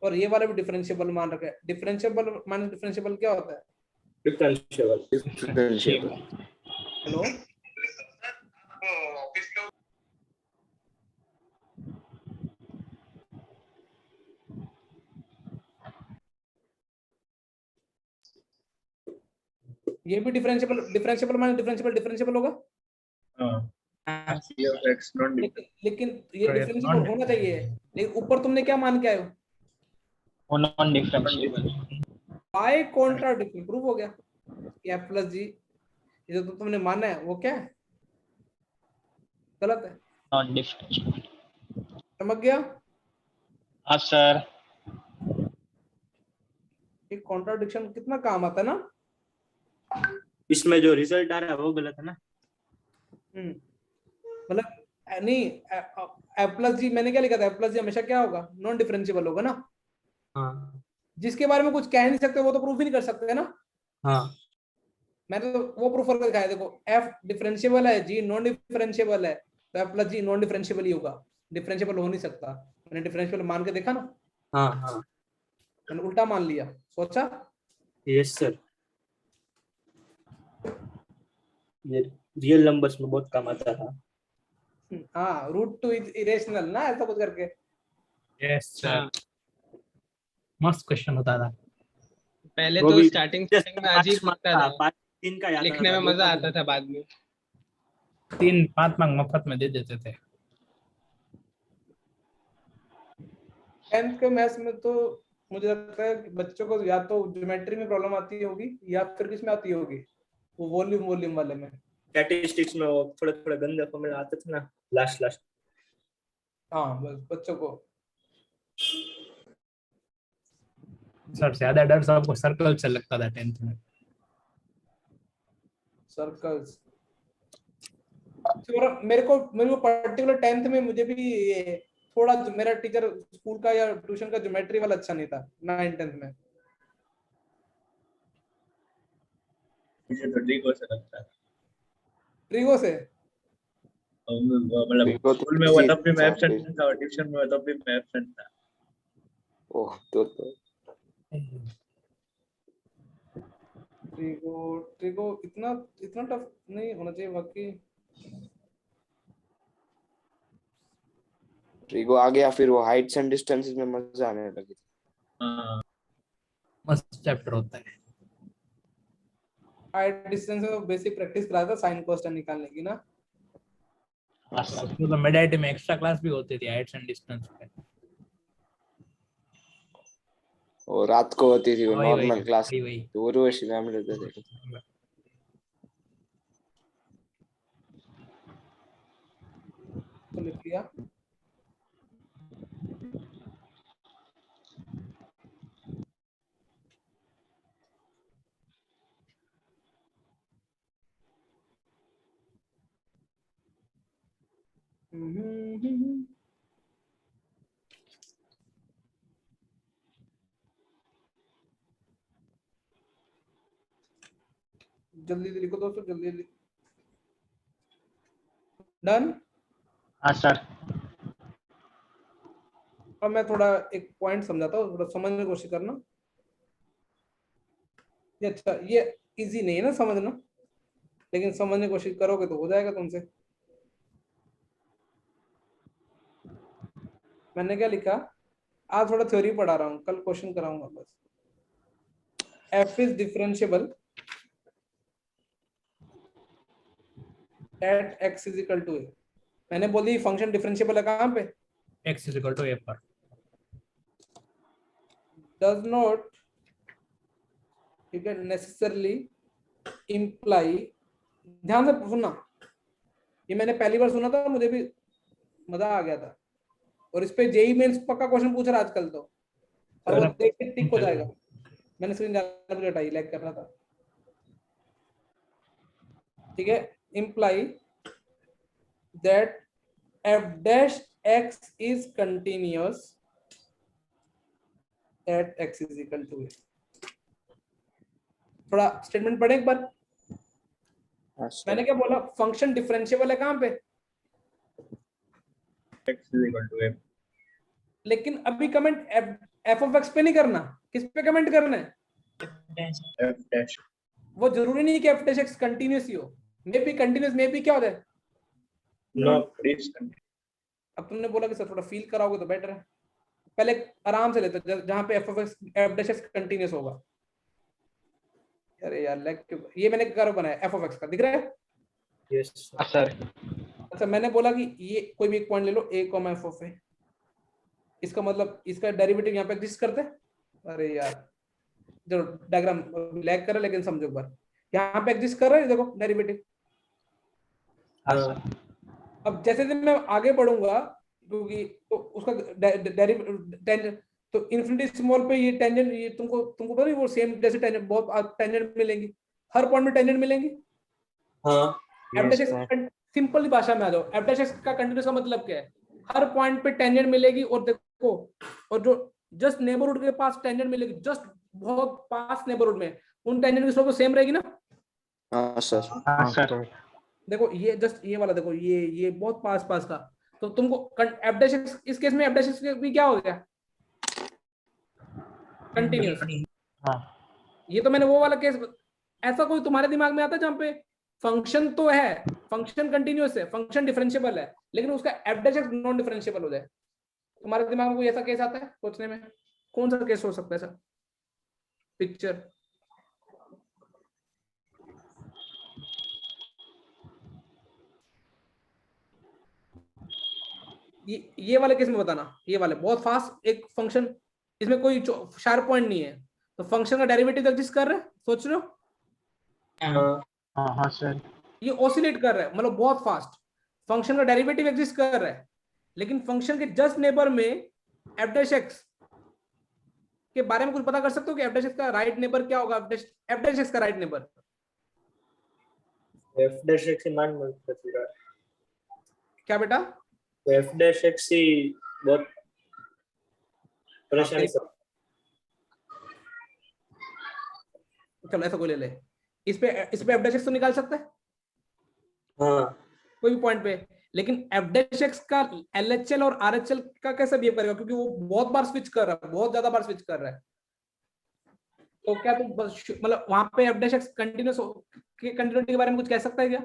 A: और ये वाला भी डिफरेंशिएबल मान रखा है। डिफरेंशिएबल माइनस डिफरेंशिएबल क्या होता है?
G: डिफरेंशिएबल।
A: हेलो, ये भी differentiable, differentiable minus differentiable differentiable होगा। लेकिन ये डिफरेंशिएबल होना चाहिए, लेकिन ऊपर तुमने क्या मान के आए हो?
H: Non differentiable.
A: By contradiction prove हो गया कि एफ प्लस जी ये जो तुमने माना है वो क्या है? गलत है।
H: Non differentiable.
A: समझ गया?
H: हाँ सर।
A: ये कॉन्ट्राडिक्शन कितना काम आता है ना।
F: इसमें जो रिजल्ट आ रहा है वो गलत है ना।
A: मतलब नहीं, एफ प्लस जी मैंने क्या लिखा था? एफ प्लस जी हमेशा क्या होगा? नॉन डिफरेंशिएबल होगा ना।
C: हाँ।
A: जिसके बारे में कुछ कह नहीं सकते वो तो प्रूफ ही नहीं कर सकते ना।
C: हाँ।
A: मैंने तो वो प्रूफ करके दिखाया, देखो एफ डिफरेंशिएबल है, जी नॉन डिफरेंशिएबल है, तो एफ प्लस जी नॉन डिफरेंशिएबल ही होगा, डिफरेंशिएबल हो नहीं सकता। मैंने डिफरेंशिएबल मान के देखा ना।
C: हाँ। हाँ।
A: मैंने उल्टा मान लिया, सोचा।
F: Yes sir. ये रियल नंबर्स में बहुत काम आता था।
A: हाँ, रूट टू इरेशनल ना, ऐसा कुछ करके।
I: यस सर, मस्त क्वेश्चन होता था
D: पहले
F: वो
D: तो
F: भी
D: स्टार्टिंग में अजीब लगता था,
F: 5-3 का याद
D: लिखने में मजा आता था, बाद में
I: 3-5 मार्क मफत में दे देते थे।
A: 10th के मैथ्स में तो मुझे लगता है कि बच्चों को या तो ज्योमेट्री में प्रॉब्लम आती होगी या फिर किस में आती होगी, वो वॉल्यूम वाले में।
F: स्टैटिस्टिक्स में वो थोड़ा थोड़ा गंदा फॉर्मूला आते थे ना लास्ट।
A: हाँ बस बच्चों को।
I: सर ज्यादा डर सबको सर्कल से लगता था 10th में।
A: सर्कल्स मेरे को पर्टिकुलर 10th में मुझे भी ये थोड़ा, मेरा टीचर स्कूल का या ट्यूशन का ज्योमेट्री वाला अच्छा नहीं था 9th-10th में।
H: मुझे तो ट्रिको से लगता है।
A: ट्रिगो से?
H: मतलब स्कूल में वो तब भी मैं एब्सेंट था और ट्यूशन में तब भी मैं एब्सेंट था।
G: ओह तो
A: ट्रिगो इतना टफ नहीं होना चाहिए बाकी।
G: ट्रिगो आ गया, फिर वो हाइट्स एंड डिस्टेंसेस में मजा आने लगी।
H: हाँ
I: मस्त चैप्टर होता है।
A: हाइट डिस्टेंस में बेसिक प्रैक्टिस कराता था साइन कोसाइन निकालने की ना।
I: तो मेडिआईटी में एक्स्ट्रा क्लास भी होती थी हाइट्स एंड डिस्टेंस पे।
G: और रात को होती थी वो नॉर्मल क्लास,
I: वही
G: तो उर्वशी मैम लेते थे।
A: तो लिख लिया। जल्दी लिखो दोस्तों, जल्दी। डन?
H: हाँ सर।
A: अब मैं थोड़ा एक पॉइंट समझाता हूँ, थोड़ा समझने की कोशिश करना। ये अच्छा, ये इजी नहीं है ना समझना, लेकिन समझने की कोशिश करोगे तो हो जाएगा तुमसे। मैंने क्या लिखा, आज थोड़ा थ्योरी पढ़ा रहा हूँ, कल क्वेश्चन कराऊंगा बस। f is differentiable at x is equal to a। मैंने बोल दी फंक्शन डिफरेंशिएबल है कहाँ पे?
I: x is equal to a पर।
A: Does not you can necessarily imply, ध्यान से सुनना, ये मैंने पहली बार सुना था, मुझे भी मजा आ गया था। और इस पे जेई मेंस पक्का क्वेश्चन पूछ रहा है आजकल तो, और वो देख के टिक हो जाएगा। मैंने स्क्रीन जानबूझ के हटाई, लैग कर रहा था। ठीक है, imply that f dash x is continuous at x is equal to a। थोड़ा स्टेटमेंट पढ़े एक बार।
G: हाँ सर।
A: मैंने क्या बोला, फंक्शन डिफरेंशिएबल है कहाँ पे?
F: x is equal to a।
A: लेकिन अभी कमेंट एफ ऑफ एक्स पे नहीं करना, किस पे कमेंट करना है?
F: f dash।
A: वो जरूरी नहीं कि एफ डैश एक्स कंटीन्यूअस ही हो, may be continuous, may be क्या होता है?
F: not discontinuous।
A: अब तुमने बोला कि सर थोड़ा फील कराओगे तो बेटर है, पहले आराम से लेते जहां पे F of x F dash x continuous होगा। अरे यार लेग, ये मैंने कर्व बनाया एफ ऑफ एक्स का, दिख रहा है?
C: Yes
H: sir.
A: अच्छा, मैंने बोला कि ये कोई भी एक पॉइंट ले लो, a कॉमा एफ ऑफ ए, इसका मतलब इसका डेरिवेटिव यहाँ पे एग्जिस्ट करता है। अरे यार जो डायग्राम लैग कर रहा है, लेकिन समझो एक बार, यहाँ पे एग्जिस्ट कर रहा है, देखो डेरिवेटिव। अब जैसे जैसे मैं आगे बढ़ूंगा, क्योंकि तो उसका डेरिवेटिव तो इन्फिनिटी स्मॉल पे ये टेंजेंट, ये तुमको पता नहीं वो सेम जैसे टेंजेंट, बहुत टेंजेंट मिलेंगी, हर पॉइंट में टेंजेंट मिलेंगी।
C: हाँ
A: सिंपल भाषा में आ जाओ, एफ डैश एक्स का कंटीन्यूअस का मतलब क्या है? हर पॉइंट पे टेंजेंट मिलेगी, और देखो, और जो जस्ट नेबरहुड के पास टेंजेंट मिलेगी, जस्ट बहुत पास नेबरहुड में, उन टेंजेंट की स्लोप सेम रहेगी ना?
G: हाँ सर।
H: हाँ सर।
A: देखो ये जस्ट ये वाला देखो, ये बहुत पास पास का, तो तुमको एफ डैश एक्स, इस केस में एफ डैश एक्स भी क्या हो गया? कंटीन्यूअस।
H: हाँ।
A: ये तो मैंने वो वाला केस, ऐसा कोई तुम्हारे दिमाग में आता है जहाँ पे फंक्शन तो है, फंक्शन कंटीन्यूअस है, फंक्शन डिफरेंशिएबल है, लेकिन उसका F dash x non differentiable हो जाए? तुम्हारे दिमाग में कोई ऐसा केस आता है सोचने में? कौन सा केस हो सकता है सर? पिक्चर ये वाले केस में बताना, ये वाले बहुत फास्ट एक फंक्शन, इसमें कोई शार्प पॉइंट नहीं है, तो फंक्शन का डेरिवेटिव एग्जिस्ट कर रहा है, सोच रहे हो?
H: हाँ सर।
A: ये ऑसिलेट कर रहा है, मतलब बहुत फास्ट फंक्शन का डेरिवेटिव एग्जिस्ट कर रहा है, लेकिन फंक्शन के जस्ट नेबर में एफ डैश एक्स के बारे में कुछ पता कर सकते हो कि एफ डैश एक्स का राइट नेबर क्या होगा? एफ डैश एक्स का right neighbour
C: f dash x ही मान मत फिर
A: क्या बेटा?
C: तो एफ डैश एक्स ही बहुत परेशानी से।
A: चलो ऐसा कोई ले ले, इस पे एफ डैश एक्स तो निकाल सकता है
C: हाँ
A: कोई भी पॉइंट पे, लेकिन एफ डैश एक्स का एलएचएल और आरएचएल का कैसे बिहेव करेगा? क्योंकि वो बहुत बार स्विच कर रहा है, बहुत ज्यादा बार स्विच कर रहा है, तो क्या तुम मतलब वहां पे एफ डैश एक्स कंटीन्यूअस के कंटीन्यूटी के बारे में कुछ कह सकता है क्या?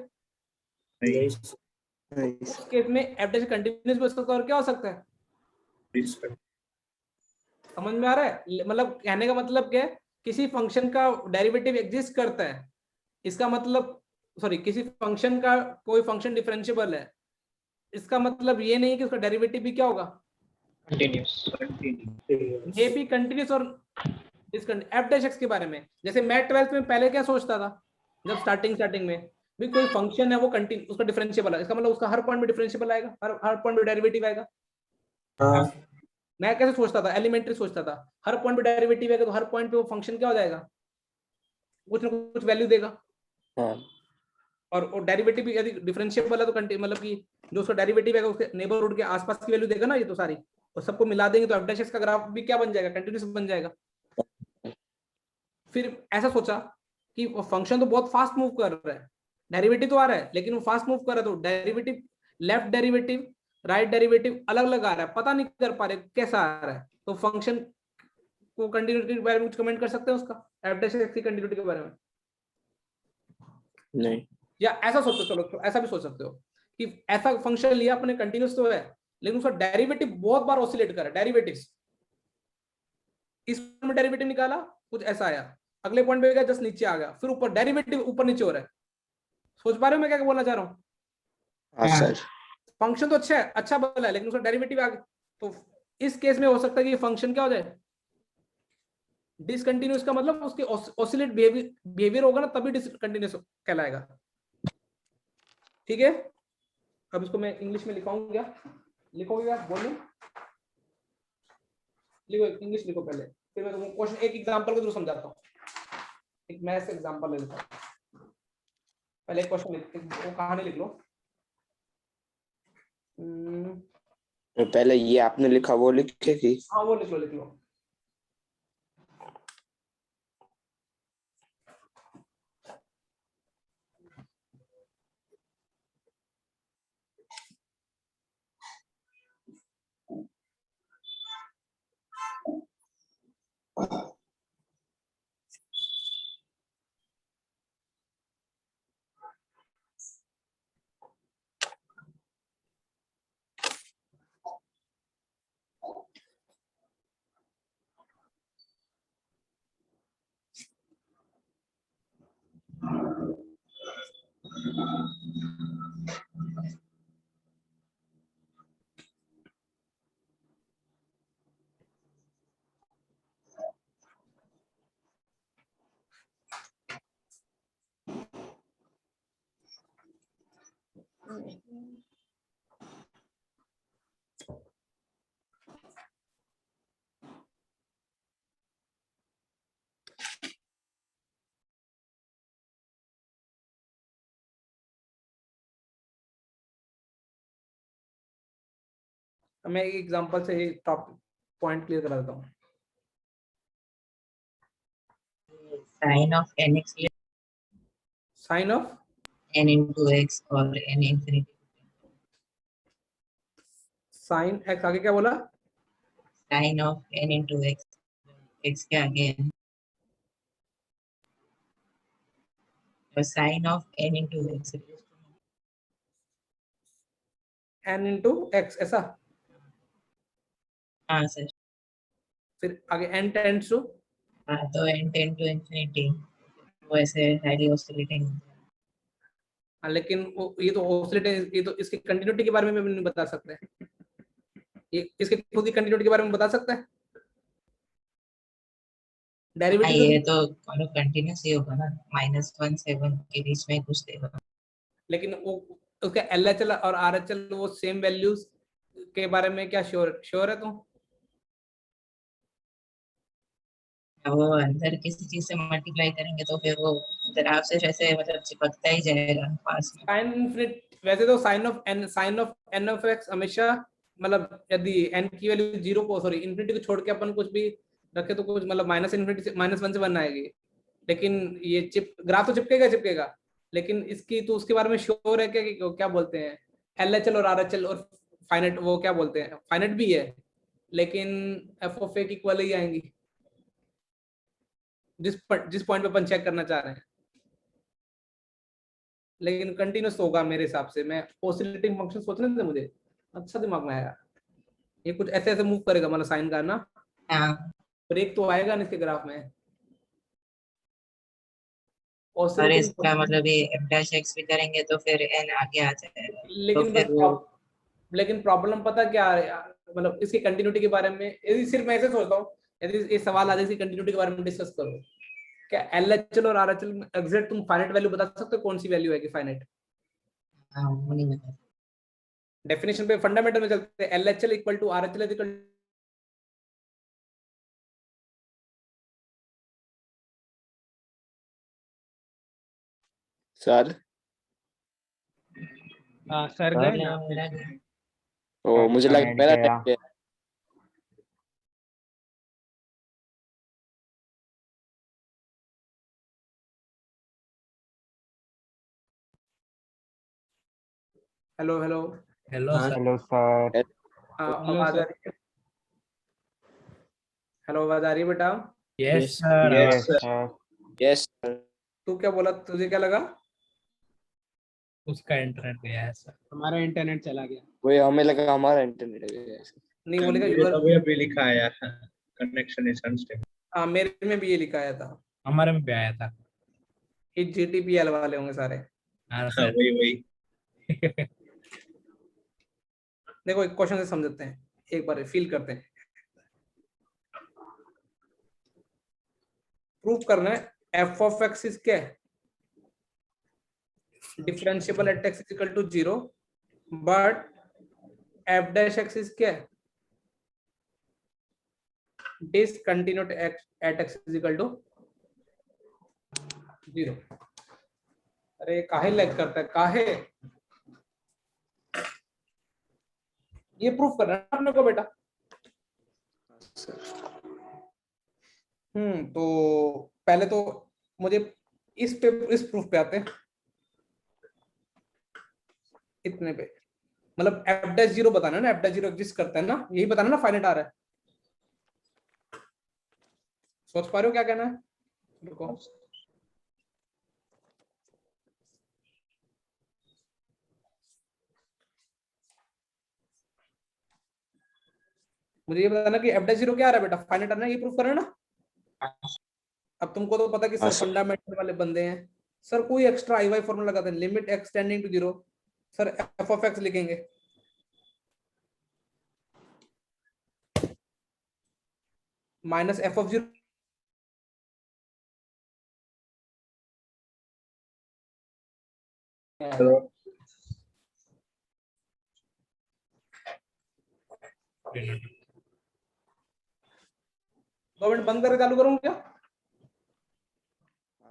A: उस केस में एफ डैश कंटीन्यूअस भी हो सकता है, और क्या हो सकता है? समझ में आ रहा है? मतलब कहने का मतलब क्या है, किसी फंक्शन का डेरिवेटिव एग्जिस्ट करता है, इसका मतलब सॉरी किसी फंक्शन का कोई फंक्शन डिफरेंशिएबल है, इसका मतलब ये नहीं कि उसका डेरिवेटिव भी क्या होगा?
H: कंटीन्यूअस।
A: ये भी कंटीन्यूअस और एफ डैश एक्स के बारे में, जैसे मैं 12th में पहले क्या सोचता था, जब स्टार्टिंग में भी कोई फंक्शन है वो कंटीन्यू उसका डिफरेंशिएबल है, इसका मतलब उसका हर पॉइंट में डिफरेंशिएबल आएगा, हर पॉइंट में डेरिवेटिव आएगा।
C: हाँ
A: मैं कैसे सोचता था, एलिमेंट्री सोचता था, हर पॉइंट पे डेरिवेटिव आएगा तो हर पॉइंट पे वो फंक्शन क्या हो जाएगा? कुछ ना कुछ वैल्यू देगा।
G: हाँ
A: और डेरिवेटिव भी यदि डिफरेंशिएबल है तो मतलब कि जो उसका डेरिवेटिव है उसके नेबरहुड के आसपास की वैल्यू देगा ना, ये तो सारी, और सबको मिला देंगे तो एफ डैश एक्स का ग्राफ भी क्या बन जाएगा? कंटीन्यूअस बन जाएगा। फिर ऐसा सोचा कि वो फंक्शन तो बहुत फास्ट मूव कर रहा है, डेरिवेटिव तो आ रहा है लेकिन वो फास्ट मूव कर रहा है, तो derivative left derivative right derivative अलग अलग आ रहा है, पता नहीं कर पा रहे कैसा आ रहा है, तो फंक्शन को कंटिन्यूटी के बारे में कुछ कमेंट कर सकते हैं उसका, एफ डैश एक्स की कंटिन्यूटी के बारे में?
G: नहीं।
A: या ऐसा सोचो, चलो ऐसा भी सोच सकते हो कि ऐसा फंक्शन लिया अपने, कंटिन्यूस तो है लेकिन उसका डेरिवेटिव बहुत बार ऑसिलेट कर रहा है, डेरिवेटिव्स, इस में डेरिवेटिव निकाला कुछ ऐसा आया, अगले पॉइंट पे गया जस्ट नीचे आ गया, फिर ऊपर डेरिवेटिव ऊपर नीचे हो रहा है। सोच पा रहे हो मैं क्या बोलना चाह रहा हूँ?
G: हाँ सर।
A: फंक्शन तो अच्छा है, अच्छा बोला है, लेकिन उसका डेरिवेटिव आ गया, तो इस केस में हो सकता है कि ये फंक्शन क्या हो जाए, डिसकंटिन्यूस का मतलब उसके ऑसिलेट बिहेवियर होगा ना, तभी डिसकंटिन्यूस कहलाएगा। ठीक है, अब इसको मैं इंग्लिश में लिखाऊंगा, लिखोगे आप, बोलो, लिखो इंग्लिश लिखो पहले, फिर मैं तुमको क्वेश्चन एक एग्जांपल के थ्रू समझाता हूँ। एक मैथ्स एग्जांपल ले लेता हूँ, पहले एक क्वेश्चन वो कहानी लिख लो।
G: पहले ये आपने लिखा वो लिखेगी।
A: हाँ वो लिख लो, लिख लो। मैं एक एग्जांपल से ही टॉप पॉइंट क्लियर करा देता हूँ।
E: Sine of nx
A: sine of
E: n into x और n infinity
A: साइन एक्स, आगे क्या बोला?
E: Sine of n into x के आगे n और sine of n into x
A: n into x, ऐसा?
E: हाँ सर।
A: फिर आगे एन टेंड्स टू,
E: हाँ तो n टेंड टू इंफिनिटी, वो ऐसे हाईली ऑसिलेटिंग।
A: लेकिन वो ये तो ऑसिलेट, ये तो इसकी कंटिन्यूटी के बारे में भी नहीं बता सकते, ये इसके खुद की कंटिन्यूटी के बारे में बता सकता है?
E: हाँ
A: डेरिवेटिव
E: ये तो कंटिन्यूस ही होगा ना, -1 से 1 के बीच में कुछ देगा।
A: लेकिन वो उसका LHL और RHL वो सेम वैल्यूज के बारे में क्या श्योर है तुम?
E: वो अंदर किसी चीज से मल्टीप्लाई करेंगे तो फिर वो ग्राफ से जैसे मतलब चिपकता ही जाएगा पास में।
A: साइन इनफिनिट, वैसे तो sine of n of x हमेशा, मतलब यदि एन की वैल्यू जीरो को, सॉरी इन्फिनिटी को छोड़ के अपन कुछ भी रखे तो कुछ मतलब माइनस इन्फिनिटी से -1 से 1 आएगी, लेकिन ये ग्राफ तो चिपकेगा चिपकेगा, लेकिन इसकी तो उसके बारे में श्योर है क्या कि क्या बोलते हैं, LHL और RHL और फाइनाइट, वो क्या बोलते हैं, फाइनाइट भी है, लेकिन एफ ऑफ ए की इक्वल ही आएंगी, जिस पॉइंट पे अपन चेक करना चाह रहे हैं। लेकिन कंटिन्यूस होगा मेरे हिसाब से, मैं ऑसिलेटिंग फंक्शन सोचने दे मुझे, अच्छा दिमाग में आया, ये कुछ ऐसे ऐसे मूव करेगा मतलब साइन का ना,
E: हाँ
A: ब्रेक तो आएगा नहीं इसके ग्राफ में।
E: और
A: ऑसिलेटिंग
E: इसका मतलब ये f'(x) भी करेंगे तो फिर n आगे आ जाएगा, तो
A: लेकिन
E: फिर वो
A: लेकिन प्रॉब्लम पता क्या है यार, मतलब इसकी कंटिन्यूटी के बारे में, यदि सिर्फ मैं ऐसे सोचता हूँ, यदि ये सवाल आ जाए इसकी कंटिन्यूटी के बारे में डिस्कस करो, क्या LHL और RHL में एग्जैक्ट तुम फाइनाइट वैल्यू बता सकते हो, कौन सी वैल्यू है कि फाइनाइट?
E: हाँ वो नहीं बता।
A: डेफिनेशन पे फंडामेंटल में चलते हैं, LHL equal to RHL equal
G: sir
D: sir गए ना?
E: मेरा भी।
G: ओ मुझे लगा
J: नेट
G: मेरा
J: गया।
G: नेट
A: हेलो हेलो
I: हेलो
C: हाँ,
I: सर।
J: Hello sir.
A: हाँ, आवाज आ रही है? हेलो, आवाज आ रही है बेटा?
I: Yes
C: Yes,
I: sir.
J: Yes sir.
G: Yes
A: तू क्या बोला, तुझे क्या लगा?
I: उसका इंटरनेट गया है सर।
D: हमारा इंटरनेट चला गया।
G: वही हमें लगा हमारा इंटरनेट है।
A: नहीं बोलेगा
H: मेरे
A: यूर।
H: तो भी अभी लिखा आया कनेक्शन इज अनस्टेबल।
A: हाँ, मेरे में भी ये लिखा आया था।
I: हमारे में भी आया था।
A: ये GTPL वाले होंगे सारे।
I: हाँ
H: हाँ
I: सर।
H: वही वही।
A: देखो, एक क्वेश्चन से समझते हैं, एक बार फील करते हैं। प्रूफ करना है f of x इज क्या है? Differentiable at x is equal to 0, but f dash x is क्या है? Discontinuous at x is equal to 0। अरे काहे लैग करता है, काहे? ये प्रूफ करना है अपने को बेटा। तो पहले तो मुझे इस प्रूफ पे आते हैं, इतने पे। मतलब f dash 0 बताना है ना, f dash 0 एग्जिस्ट करता है ना, यही बताना ना फाइनाइट आ रहा है। सोच पा रहे हो क्या कहना है? रुको, मुझे ये बताना कि f dash 0 क्या आ रहा है बेटा, फाइनाइट आ रहा है, ये प्रूफ करना है ना। अब तुमको तो पता कि
G: हाँ
A: सर
G: सर।
A: फंडामेंटल वाले बंदे हैं, सर कोई एक्स्ट्रा आई वाई फॉर्मूला लगाते हैं, limit x tending to 0, sir f of x लिखेंगे। माइनस f of 0 2 मिनट बंद करके चालू करूँ क्या?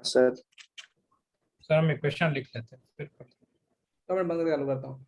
G: सर
I: सर हम एक क्वेश्चन लिख लेते हैं फिर।
A: 2 मिनट बंद करके चालू करता हूँ।